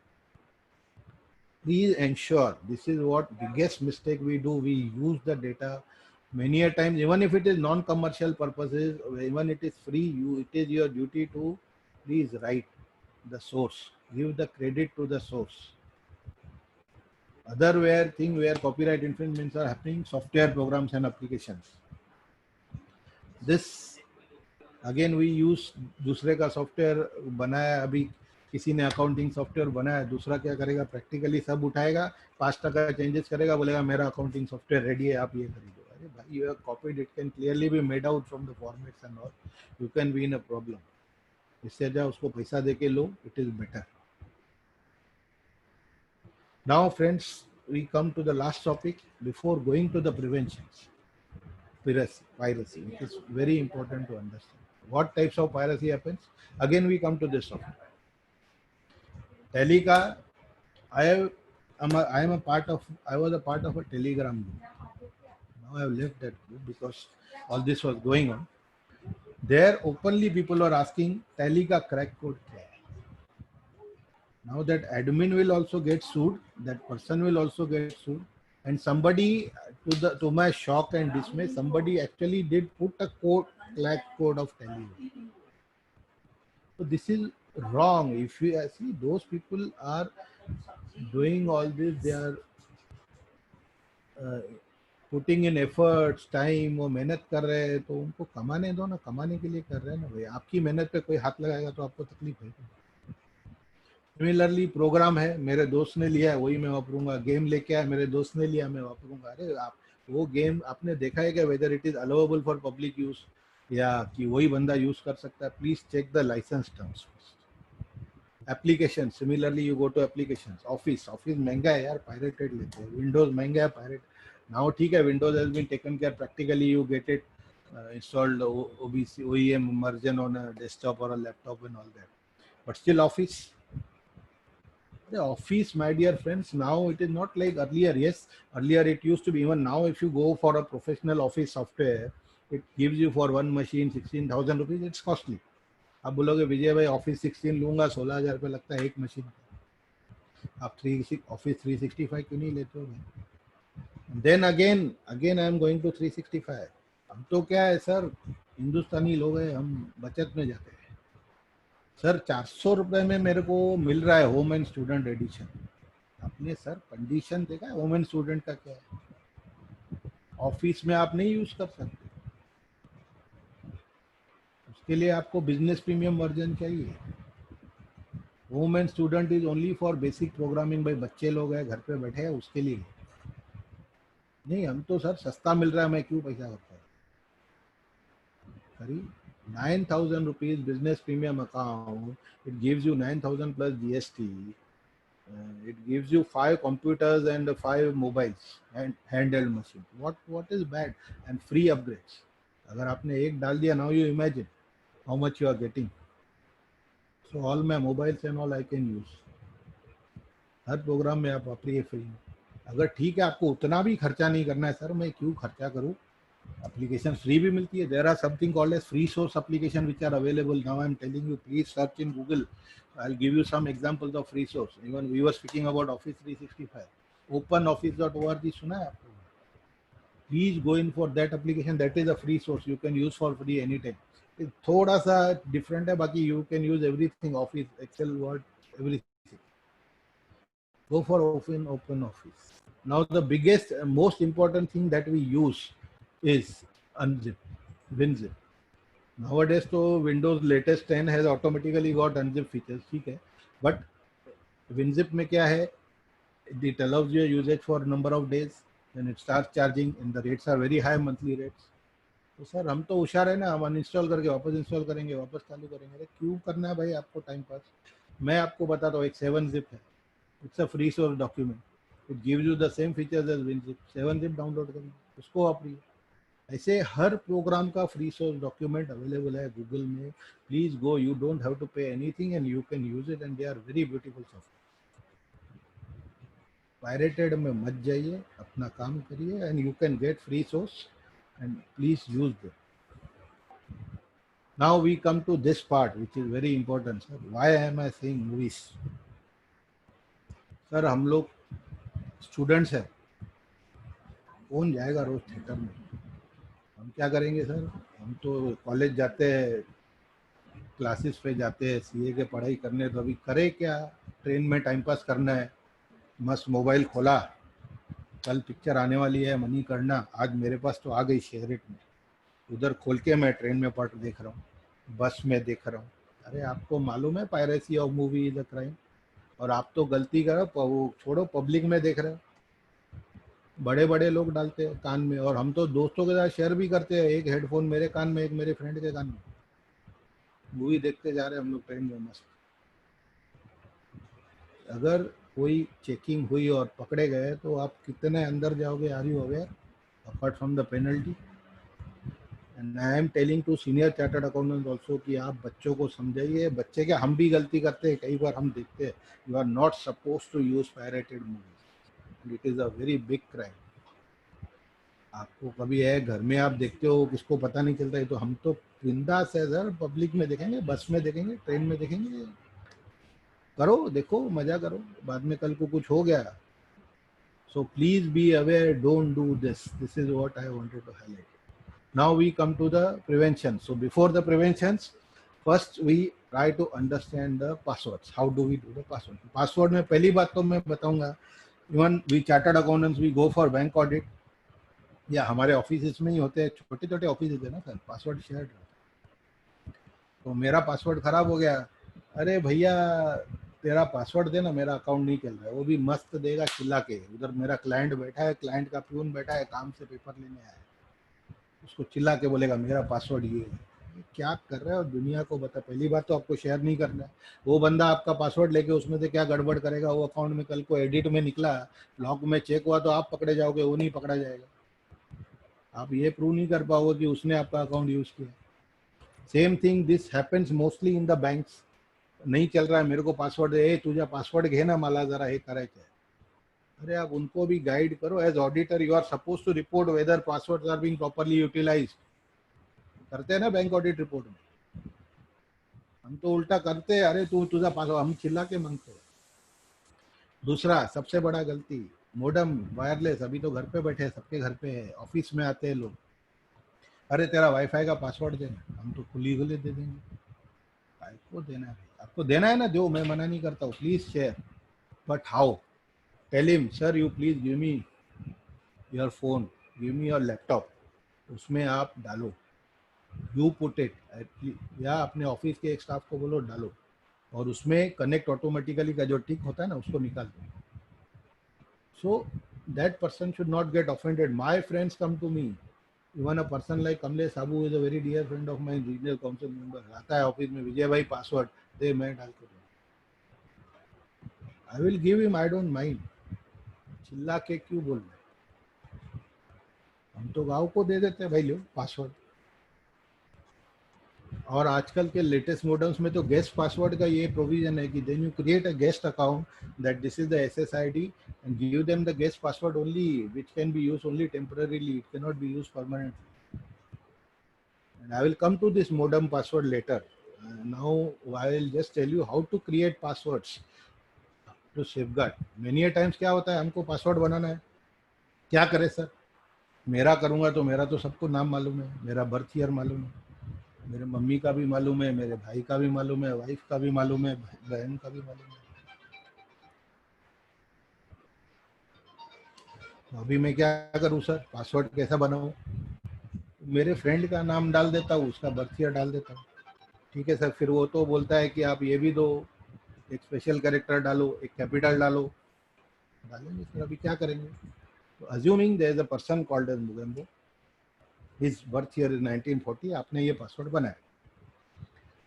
Please ensure, this is what biggest mistake we do, we use the data many a times, even if it is non-commercial purposes, even it is free, it is your duty to please write. the source, give the credit to the source. Other where thing where copyright infringements are happening, software programs and applications. This again we use दूसरे का software बनाया, अभी किसी ने accounting software बनाया, दूसरा क्या करेगा, प्रैक्टिकली सब उठाएगा, 5% चेंजेस करेगा, बोलेगा मेरा अकाउंटिंग सॉफ्टवेयर रेडी है, आप ये खरीदो। अरे भाई, you have copied, it can clearly be made out from the formats and all, you can be in a problem. इससे अच्छा उसको पैसा दे के लो, it is better. Now friends, we come to the last topic before going to the prevention. Piracy, it is very important to understand what types of piracy happens. Again we come to this topic. Telika, I was a part of a Telegram group. Now I have left that group because all this was going on. There openly people are asking Telika crack code kya hai? Now that admin will also get sued, that person will also get sued, and somebody, to my shock and dismay, somebody actually did put a crack code of Telegram. So this is wrong. If you see, those people are doing all this, they are putting in efforts, time, वो मेहनत कर रहे हैं, तो उनको कमाने दो ना, कमाने के लिए कर रहे हैं ना भाई। आपकी मेहनत पे कोई हाथ लगाएगा तो आपको तकलीफ है। सिमिलरली प्रोग्राम है, मेरे दोस्त ने लिया है वही मैं वापरूंगा, गेम लेके आया मेरे दोस्त ने लिया मैं वापरूंगा। अरे आप वो गेम आपने देखा है क्या, whether it is allowable for public use या कि वही बंदा यूज कर सकता है? Please check the licence terms. Application, similarly you go to application. Office महंगा है यार, पायरेटेड लेते हैं। विंडोज महंगा है, पायरेट। नाउ ठीक है, Windows has been taken care, practically you get it installed OEM version on a desktop or a laptop and all that, but still office, the office, my dear friends, now it is not like earlier. Yes, earlier it used to be. Even now if you go for a professional office software, it gives you for one machine 16,000 rupees. It's costly. आप बोलोगे विजय भाई office 16 लूंगा, 16,000 रुपये लगता है एक machine. आप office 365 क्यों नहीं लेते हो भाई? Then again I am going to 365। हम तो क्या है सर, हिंदुस्तानी लोग हैं, हम बचत में जाते हैं सर। 400 रुपये में मेरे को मिल रहा है होम एंड स्टूडेंट एडिशन। आपने सर कंडीशन देखा है होम एंड स्टूडेंट का क्या है? ऑफिस में आप नहीं यूज कर सकते, उसके लिए आपको बिजनेस प्रीमियम वर्जन चाहिए। Home and student is only for basic programming. भाई बच्चे लोग हैं घर पे बैठे हैं, उसके लिए नहीं। हम तो सर सस्ता मिल रहा है, मैं क्यों पैसा करता हूँ? करीब 9,000 rupees business premium account. It gives you 9,000 plus GST. It gives you 5 computers and 5 mobiles and handheld machine. What is bad? And free upgrades. अगर आपने एक डाल दिया, now you imagine how much you are getting. So all my mobiles and all I can use. हर program में आप वापरिए free. अगर ठीक है आपको उतना भी खर्चा नहीं करना है सर, मैं क्यों खर्चा करूँ? एप्लीकेशन फ्री भी मिलती है। There are something called as free source application which are available now. I am telling you, please search in Google, I will give you some examples of free source. Even we were speaking about office 365, openoffice.org सुना है आपको? Please go in for that application, that is a free source, you can use for free any time. थोड़ा सा different है, बाकी you can use everything, office, Excel, Word, everything. Go for open office. Now the biggest most important thing that we use is unzip, WinZip. Nowadays तो Windows latest 10 has automatically got unzip features, ठीक है, but WinZip में क्या है, it allows you usage for number of days, then it starts charging and the rates are very high, monthly rates. तो sir हम तो होशियार है ना, हम अनइंस्टॉल करके वापस इंस्टॉल करेंगे, वापस चालू करेंगे। अरे क्यों करना है भाई आपको टाइम पास? मैं आपको बताता हूँ, एक 7-zip है, it's a free source document, it gives you the same features as WinZip। 7-zip download करेंगे, उसको वापरिए। ऐसे हर प्रोग्राम का फ्री सोर्स डॉक्यूमेंट अवेलेबल है गूगल में। Please go, you don't have to pay anything and you can use it and they are very beautiful software. Pirated में मत जाइए, अपना काम करिए and you can get free source and please use it. Now we come to this part which is very important sir. Why am I saying movies? Sir हम लोग students हैं, कौन जाएगा रोज थिएटर में? हम क्या करेंगे सर? हम तो कॉलेज जाते हैं, क्लासेस पे जाते हैं सीए के पढ़ाई करने, तो अभी करे क्या, ट्रेन में टाइम पास करना है, मस्त मोबाइल खोला, कल पिक्चर आने वाली है मनी करना, आज मेरे पास तो आ गई शेयर इट में, उधर खोल के मैं ट्रेन में पढ़ देख रहा हूँ, बस में देख रहा हूँ। अरे आपको मालूम है piracy of movie is a crime, और आप तो गलती करो, वो छोड़ो, पब्लिक में देख रहे हो, बड़े बड़े लोग डालते हैं कान में, और हम तो दोस्तों के साथ शेयर भी करते हैं, एक हेडफोन मेरे कान में, एक मेरे फ्रेंड के कान में, मूवी देखते जा रहे हैं हम लोग ट्रेन में मस्त। अगर कोई चेकिंग हुई और पकड़े गए तो आप कितने अंदर जाओगे, are you aware, apart from the penalty. And I am telling to senior chartered accountant also कि आप बच्चों को समझाइए, बच्चे क्या, हम भी गलती करते हैं कई बार, हम देखते हैं, you are not suppose to use pirated movies, it is a very big crime. आपको कभी है घर में आप देखते हो, किसको पता नहीं चलता है, तो हम तो बिंदास है सर, पब्लिक में देखेंगे, बस में देखेंगे, ट्रेन में देखेंगे, करो, देखो, मजा करो, बाद में कल को कुछ हो गया। So please be aware, don't do this. This is what I wanted to highlight. Now we come to the prevention. So before the preventions, first we try to understand the passwords. How do we do the password? Password में पहली बात तो मैं बताऊंगा, even we chartered accountants, we go for bank audit, या हमारे office में ही होते हैं, छोटे छोटे ऑफिस है ना सर, पासवर्ड शेयर। तो मेरा पासवर्ड खराब हो गया, अरे भैया तेरा पासवर्ड देना, मेरा अकाउंट नहीं चल रहा है, वो भी मस्त देगा चिल्ला के, उधर मेरा क्लाइंट बैठा है, क्लाइंट का प्यून बैठा है, काम से पेपर लेने आया है, उसको चिल्ला के बोलेगा मेरा पासवर्ड ये है। क्या कर रहे हो, दुनिया को बता। पहली बात तो आपको शेयर नहीं करना है, वो बंदा आपका पासवर्ड लेके उसमें से क्या गड़बड़ करेगा, वो अकाउंट में कल को एडिट में निकला, लॉक में चेक हुआ, तो आप पकड़े जाओगे, वो नहीं पकड़ा जाएगा। आप ये प्रूव नहीं कर पाओगे कि उसने आपका अकाउंट यूज किया। Same thing this happens mostly in the banks. नहीं चल रहा है, मेरे को पासवर्ड दे, तुझा पासवर्ड घे ना, मला जरा हे करायचं है। अरे आप उनको भी गाइड करो, as auditor you are suppose to report whether passwords are being properly utilised. करते हैं ना बैंक ऑडिट रिपोर्ट में, हम तो उल्टा करते हैं, अरे तू तुझा पासवर्ड, हम चिल्ला के मांगते हैं। दूसरा सबसे बड़ा गलती, मोडम वायरलेस, अभी तो घर पे बैठे हैं, सबके घर पे है, ऑफिस में आते हैं लोग, अरे तेरा वाईफाई का पासवर्ड देना, हम तो खुली खुली दे देंगे, आपको देना है, आपको देना है ना, दो, मैं मना नहीं करता हूँ, please share, but how, tell him sir you please give me your phone, give me your laptop, उसमें आप डालो, यू पुट इट, या अपने ऑफिस के एक स्टाफ को बोलो डालो, और उसमें कनेक्ट ऑटोमेटिकली का जो टिक होता है ना, उसको निकाल दो। So that person should not get offended. My friends come to me, even a person like Kamlesh Sabu is a very dear friend of my, regional council member, आता है ऑफिस में, विजय भाई पासवर्ड दे, मैं डाल के दूँ, आई will give him, I don't mind, चिल्ला के क्यों बोल रहे, हम तो गाँव को दे देते हैं भाई लो पासवर्ड। और आजकल के लेटेस्ट मॉडल्स में तो गेस्ट पासवर्ड का ये प्रोविजन है कि then you create a guest account, that this is the SSID, and give them the guest password only, which can be used only temporarily, it can not be used permanently. And I will come to this modem password later. Now I will just tell you how to create passwords to safeguard. Many a times क्या होता है, हमको password बनाना है, क्या करें sir, मेरा करूँगा तो मेरा तो सबको नाम मालूम है, मेरा बर्थ ईयर मालूम है, मेरे मम्मी का भी मालूम है, मेरे भाई का भी मालूम है, वाइफ का भी मालूम है, बहन का भी मालूम है। तो अभी मैं क्या करूँ सर, पासवर्ड कैसा बनाऊँ, मेरे फ्रेंड का नाम डाल देता हूँ, उसका बर्थ ईयर डाल देता हूँ, ठीक है सर। फिर वो तो बोलता है कि आप ये भी दो, एक स्पेशल कैरेक्टर डालो, एक कैपिटल डालो, डालेंगे फिर, अभी क्या करेंगे। तो assuming there is a person called as Mogambo, his birth year is 1940, आपने ये पासवर्ड बनाया,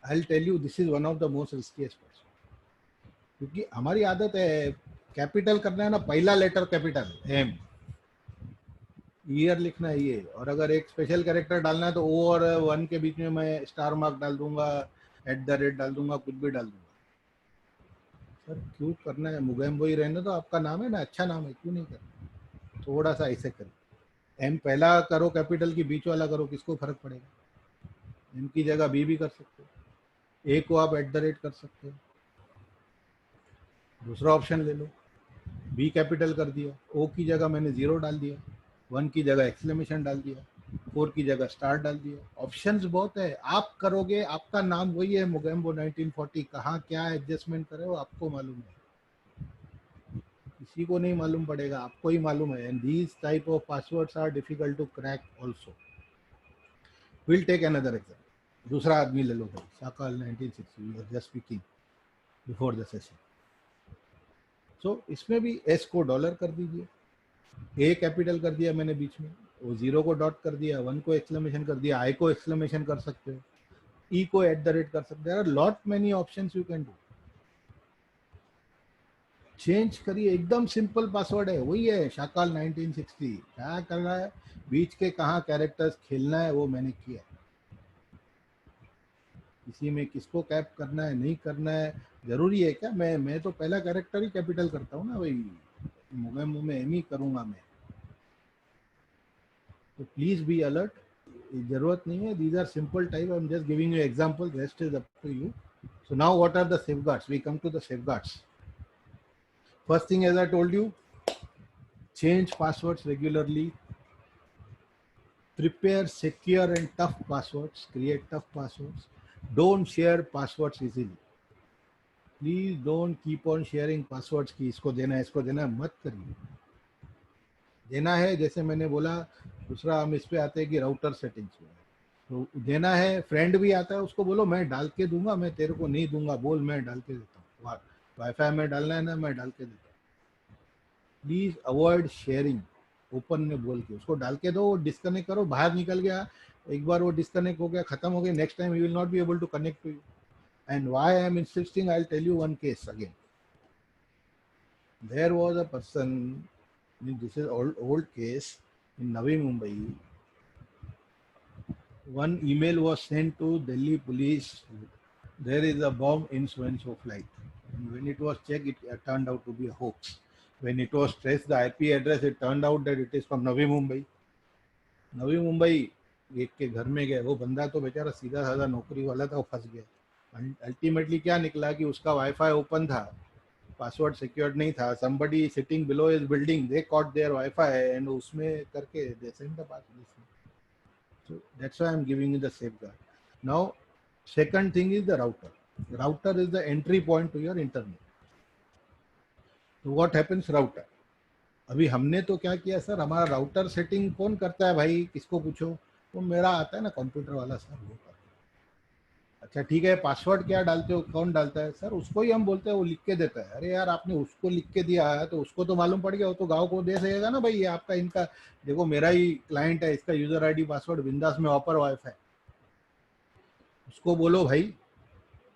I will tell you this is one of the most riskiest password, क्योंकि हमारी आदत है कैपिटल करना है ना, पहला लेटर कैपिटल एम, ईयर लिखना है ये, और अगर एक स्पेशल कैरेक्टर डालना है तो ओ और 1 के बीच में मैं स्टार मार्क डाल दूंगा, @ डाल दूंगा, कुछ भी डाल दूंगा। सर क्यों करना है, मुगेम्बो ही रहने दो, आपका नाम है ना, अच्छा नाम है, क्यों नहीं करना, थोड़ा सा ऐसे करो, एम पहला करो कैपिटल की, बीच वाला करो, किसको फर्क पड़ेगा, एम की जगह बी भी कर सकते हो, ए को आप @ कर सकते हो, दूसरा ऑप्शन ले लो, बी कैपिटल कर दिया, ओ की जगह मैंने 0 डाल दिया, 1 की जगह एक्सक्लेमेशन डाल दिया, 4 की जगह स्टार डाल दिया। ऑप्शंस बहुत है, आप करोगे, आपका नाम वही है मोगेम्बो 1940, कहाँ क्या एडजस्टमेंट करे वो आपको मालूम है, किसी को नहीं मालूम पड़ेगा, आपको ही मालूम है। And these type of passwords are difficult to crack also. Will take another example, दूसरा आदमी ले लो भाई, Shakaal 1960, we were just speaking before the session. So इसमें भी एस को डॉलर कर दीजिए, ए कैपिटल कर दिया मैंने बीच में, वो जीरो को डॉट कर दिया, 1 को एक्सक्लेमेशन कर दिया, आई को एक्सक्लेमेशन कर सकते हो, ई को एट द रेट कर सकते हो, lot many options you can do. Change करिए, एकदम सिंपल पासवर्ड है, वही है शाकाल 1960। क्या करना है, बीच के कहाँ कैरेक्टर्स खेलना है वो मैंने किया, इसी में किसको कैप करना है नहीं करना है जरूरी है क्या? मैं तो पहला कैरेक्टर ही कैपिटल करता हूँ ना भाई, मुंह में एम ही करूंगा मैं। तो प्लीज बी अलर्ट, जरूरत नहीं है, these are simple type, I am just giving you example, rest is up to you. So now what are the safeguards, we come to the safeguards. First thing, as I told you, change passwords regularly, prepare secure and tough passwords, create tough passwords, don't share passwords easily, please don't keep on sharing passwords कि इसको देना है इसको देना है, मत करिए। देना है, जैसे मैंने बोला, दूसरा हम इस पे आते हैं कि राउटर सेटिंग्स में तो देना है, फ्रेंड भी आता है उसको बोलो मैं डाल के दूंगा, मैं तेरे को नहीं दूंगा, बोल मैं डाल के देता हूँ, वाईफाई में डालना है ना मैं डाल के देता हूँ। प्लीज अवॉइड शेयरिंग, ओपन में बोल के उसको डाल के दो, डिस्कनेक्ट करो, बाहर निकल गया, एक बार वो डिस्कनेक्ट हो गया, खत्म हो गया, next time you will not be able to connect to you. And why I am insisting, I will tell you one case again. There was a person, this is old case in Navi Mumbai. One email was sent to Delhi police, there is a bomb in so and so flight, and when it was checked it turned out to be a hoax. When it was traced the IP address, it turned out that it is from Navi Mumbai. Navi Mumbai एक के घर में गए, वो बंदा तो बेचारा सीधा साधा नौकरी वाला था, वो फंस गया। अल्टीमेटली क्या निकला कि उसका वाईफाई ओपन था, पासवर्ड सिक्योर्ड नहीं था, somebody sitting below his building they caught their Wi-Fi and उसमें करके they sent the password. So that's why I'm giving you the safeguard. Now second thing is the router. Router is the entry point to your internet. So what happens, router, अभी हमने तो क्या किया sir, हमारा router setting कौन करता है भाई, किसको पूछो, वो मेरा आता है ना कंप्यूटर वाला सर, वो करता है। अच्छा ठीक है, पासवर्ड क्या डालते हो, कौन डालता है सर, उसको ही हम बोलते हैं, वो लिख के देता है। अरे यार आपने उसको लिख के दिया है तो उसको तो मालूम पड़ गया, वो तो गाँव को दे सकेगा ना भाई, ये आपका इनका देखो मेरा ही क्लाइंट है, इसका यूजर आईडी पासवर्ड बिंदास में ऑपर वाईफाई, उसको बोलो भाई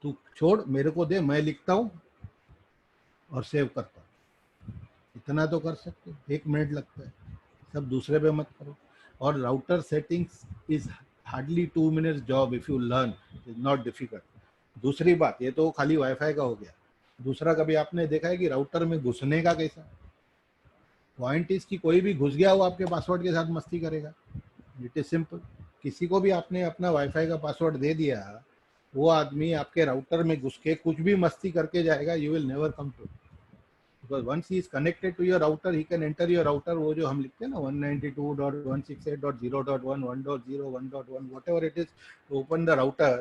तू छोड़ मेरे को दे, मैं लिखता हूँ और सेव करता हूँ, इतना तो कर सकते, 1 मिनट लगता है, सब दूसरे पे मत करो। और router settings is hardly 2 minutes job, if you learn is not difficult. दूसरी बात, ये तो खाली वाईफाई का हो गया, दूसरा कभी आपने देखा है कि राउटर में घुसने का कैसा, पॉइंट इज कि कोई भी घुस गया वो आपके पासवर्ड के साथ मस्ती करेगा, इट इज सिंपल। किसी को भी आपने अपना वाईफाई का पासवर्ड दे दिया, वो आदमी आपके राउटर में घुस के कुछ भी मस्ती करके जाएगा, you will never come to, because once he is connected to your router he can enter your router, वो जो हम लिखते हैं ना 192.168.0.1 1.0 1.1 whatever it is, to open the router,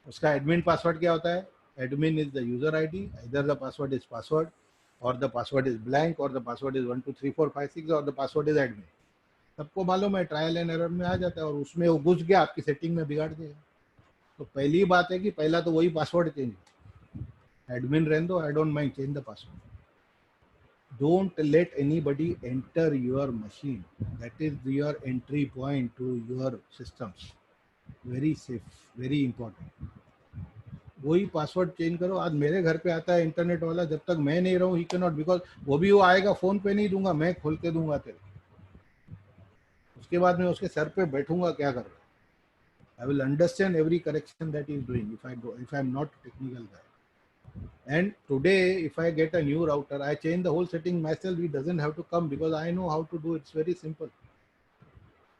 उसका एडमिन पासवर्ड क्या होता है, admin is the user ID, either the password is password or the password is blank or the password is 12345 or the password is admin, सबको मालूम है, trial and error में आ जाता है, और उसमें वो घुस गया आपकी सेटिंग में बिगाड़ देगा। तो पहली बात है कि पहला तो वही पासवर्ड चेंज, एडमिन रहने दो, I don't mind, change the password. Don't let anybody enter your machine, that is your entry point to your systems, very safe, very important। वही पासवर्ड चेंज करो। आज मेरे घर पे आता है इंटरनेट वाला, जब तक मैं नहीं रहूं ही कैन नॉट, बिकॉज वो भी वो आएगा, फोन पे नहीं दूंगा, मैं खोल के दूंगा तेरे, उसके बाद मैं उसके सर पे बैठूंगा क्या कर रहा, I will understand every correction that is doing if I am not technical guy. And today if I get a new router, I change the whole setting myself, it doesn't have to come because I know how to do it, it's very simple।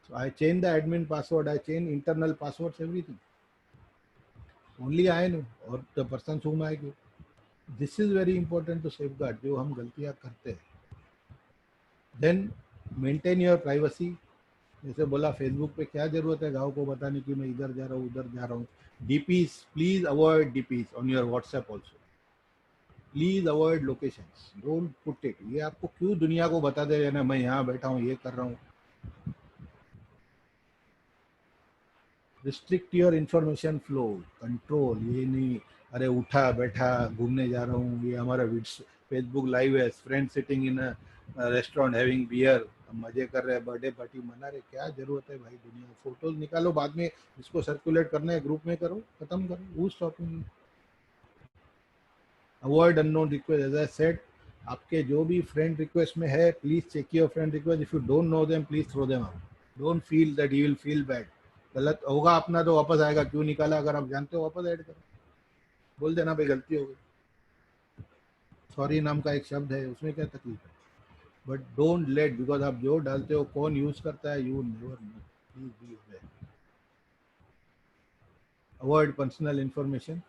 So I change the admin password, I change internal passwords, everything, only I know or the person whom I give। This is very important to safeguard जो हम गलतियां करते हैं। Then maintain your privacy, जैसे बोला Facebook पे क्या जरूरत है गाँव को बताने की मैं इधर जा रहा हूँ उधर जा रहा हूँ. DPs, please avoid DPs on your WhatsApp also. Please avoid locations, don't put it. ये आपको क्यों दुनिया को बता दे ना मैं यहाँ बैठा हूँ ये कर रहा हूँ. Restrict your information flow, control. ये नहीं अरे उठा बैठा घूमने जा रहा हूँ, ये हमारा फेसबुक लाइव है, friend sitting in restaurant having beer, मजे कर रहे हैं, बर्थडे पार्टी मना रहे. क्या जरूरत है भाई, दुनिया फोटोज निकालो बाद में, इसको सर्कुलेट करना है ग्रुप में करो, खत्म करो. Who stopping. Avoid unknown request. As I said, आपके जो भी फ्रेंड रिक्वेस्ट में है please check your friend request. If you don't know them please throw them out. Don't feel that you will feel bad. गलत होगा अपना तो वापस आएगा, क्यों निकाला, अगर आप जानते हो वापस ऐड करो, बोल देना भाई गलती हो गई. सॉरी नाम का एक शब्द है, उसमें क्या तकलीफ है. बट डोंट लेट, बिकॉज आप जो डालते हो कौन यूज करता है you never know. Please be aware. Avoid personal information.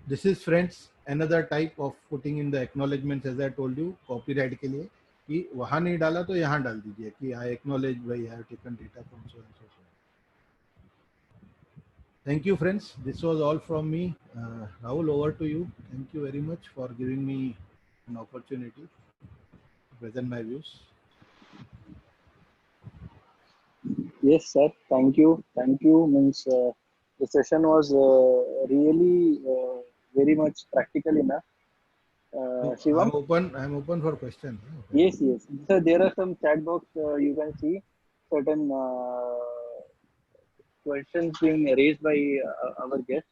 This is friends another type of putting in the acknowledgements, as I told you copyright के लिए, कि वहां नहीं डाला तो यहाँ डाल दीजिए कि I acknowledge भाई I have taken data from so and so. Thank you friends, this was all from me. Rahul, over to you. Thank you very much for giving me an opportunity to present my views. Yes, sir. Thank you. Thank you. Means the session was really very much practical enough. No, Shivam? I'm open for questions. Yes, yes. So there are some chat box. You can see certain questions being raised by our guests.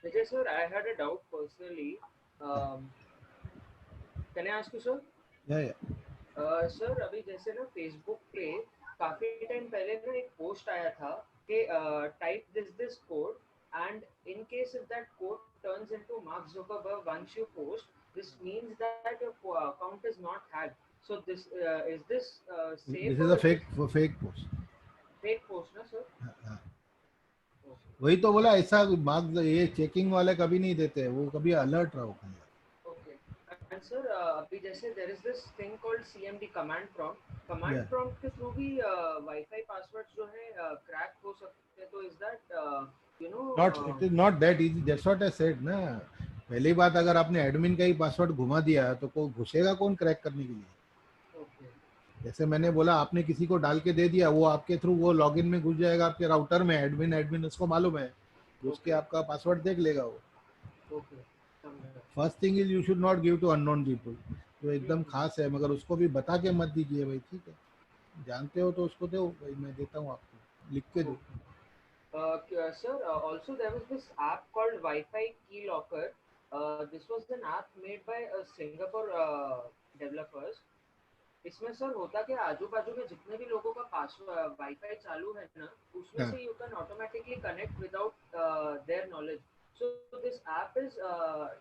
Vijay sir, I had a doubt personally. Um, can I ask you, sir? Yeah. Sir अभी जैसे ना Facebook पे काफी time पहले ना एक post आया था कि type this code and in case if that code turns into Mark Zuckerberg once you post this means that your account is not hacked so this is this This safe is a और fake post. Fake post ना sir हाँ. वही तो बोला, ऐसा marks ये checking वाले कभी नहीं देते, वो कभी अलर्ट रहो. ओके एंड सर अभी जैसे there is this thing called CMD command Yeah. Prompt के थ्रू भी वाईफाई पासवर्ड्स जो है क्रैक हो सकते हैं तो is that you Not, no it is not that easy. That's what I said ना. पहली बात, अगर आपने एडमिन का ही पासवर्ड घुमा दिया तो को घुसेगा कौन क्रैक करने के लिए. ओके जैसे मैंने बोला, आपने किसी को डाल के दे दिया, वो आपके थ्रू वो लॉगिन में घुस जाएगा आपके राउटर में. एडमिन उसको मालूम है, घुस के ओके आपका पासवर्ड देख लेगा वो. ओके समझा first thing is you should not give to unknown people. जो एकदम खास है, मगर उसको भी बता के मत दीजिए भाई. ठीक है, जानते हो तो उसको दो भाई, मैं देता हूँ आपको, लिख के दो. sir also there was this app called Wi-Fi Key Locker this was an app made by Singapore developers इसमें सर होता क्या आजू बाजू में जितने भी लोगों का पासवर्ड वाईफाई चालू है ना उसमें हाँ. से you can automatically connect without their knowledge so this app is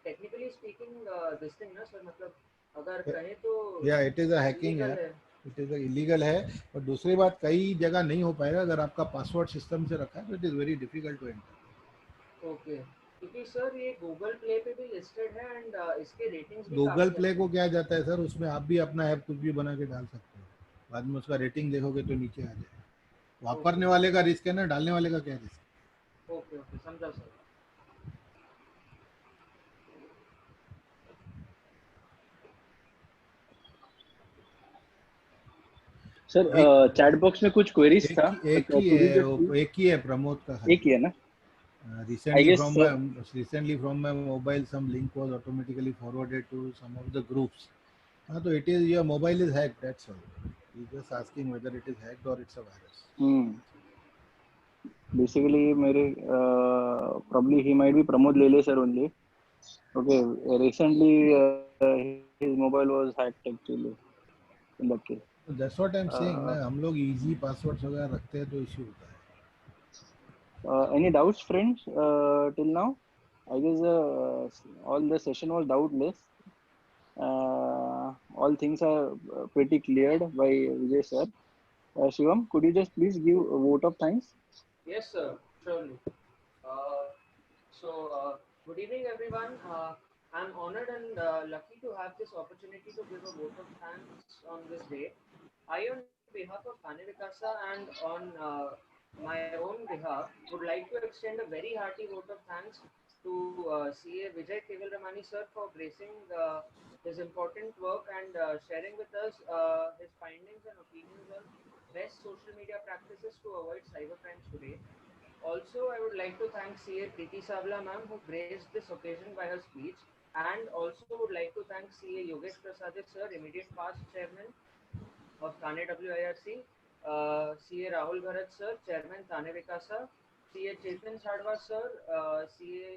technically speaking this thing ना सर मतलब अगर कहें तो या it is a hacking illegal app. है इट इज इलीगल है. और दूसरी बात, कई जगह नहीं हो पाएगा. अगर आपका पासवर्ड सिस्टम से रखा है तो it is very difficult to enter. Okay क्योंकि सर ये गूगल प्ले पे भी लिस्टेड है एंड इसके रेटिंग्स भी गूगल काफी प्ले अच्छे को हैं क्या जाता है सर, उसमें आप भी अपना ऐप कुछ भी बना के डाल सकते हो. बाद में उसका रेटिंग देखोगे तो नीचे आ जाएगा. वापरने वाले का रिस्क है ना, डालने वाले का क्या रिस्क. ओके ओके समझा सर सर एक चैट बॉक्स में कुछ क्वेरीज था. एक ही Could you है just please? एक ही है प्रमोद का खाली. एक ही है ना? I recently guess from my recently from my mobile some link was automatically forwarded to some of the groups. हाँ, तो it is your mobile is hacked, that's all. He's just asking whether it is hacked or it's a virus. basically मेरे probably he might be Pramod Lele sir only. Okay, recently his mobile was hacked actually in that case. So that's what I'm saying ना, हम लोग easy passwords वगैरह रखते हैं तो issue होता है. Any doubts, friends, till now? I guess all the session was doubtless. All things are pretty cleared by Vijay sir. Shivam, could you just please give a vote of thanks? yes sir surely uh, so good evening everyone I'm honored and lucky to have this opportunity to give a vote of thanks on this day I on behalf of Thane Vikasa and on my own behalf, would like to extend a very hearty vote of thanks to CA Vijay Kevalramani sir for gracing his important work and sharing with us his findings and opinions on best social media practices to avoid cybercrimes today. Also, I would like to thank CA Preeti Savla ma'am who graced this occasion by her speech, and also would like to thank CA Yogesh Prasad sir, immediate past chairman of Thane WIRC, CA Rahul Bharat sir, Chairman Thane Vikasa, CA Chetan Chadwa sir, CA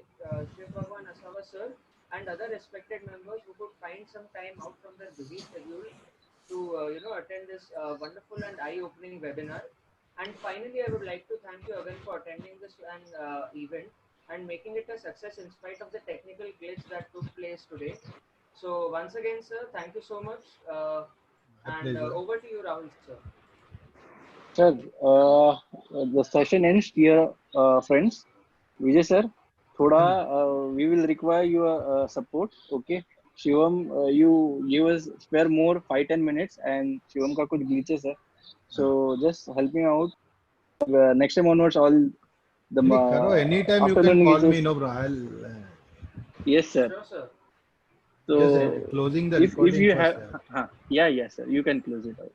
Shiv Bhagwan Asava sir, and other respected members who could find some time out from their busy schedule to attend this wonderful and eye-opening webinar. And finally, I would like to thank you again for attending this event and making it a success in spite of the technical glitch that took place today. So once again, sir, thank you so much. My And pleasure. over to you, Rahul, sir. Sir, the session ends here, friends. Vijay sir, thoda we will require your support. Okay, Shivam, you give us spare more 5-10 minutes, and Shivam ka kuch glitches hai, so just help me out. Next time onwards, all the नहीं करो anytime you can afternoon call me glitches. no bro I'll Yes sir. Sure, sir. just So closing the if recording you first have, yeah. yeah, yes sir, you can close it out.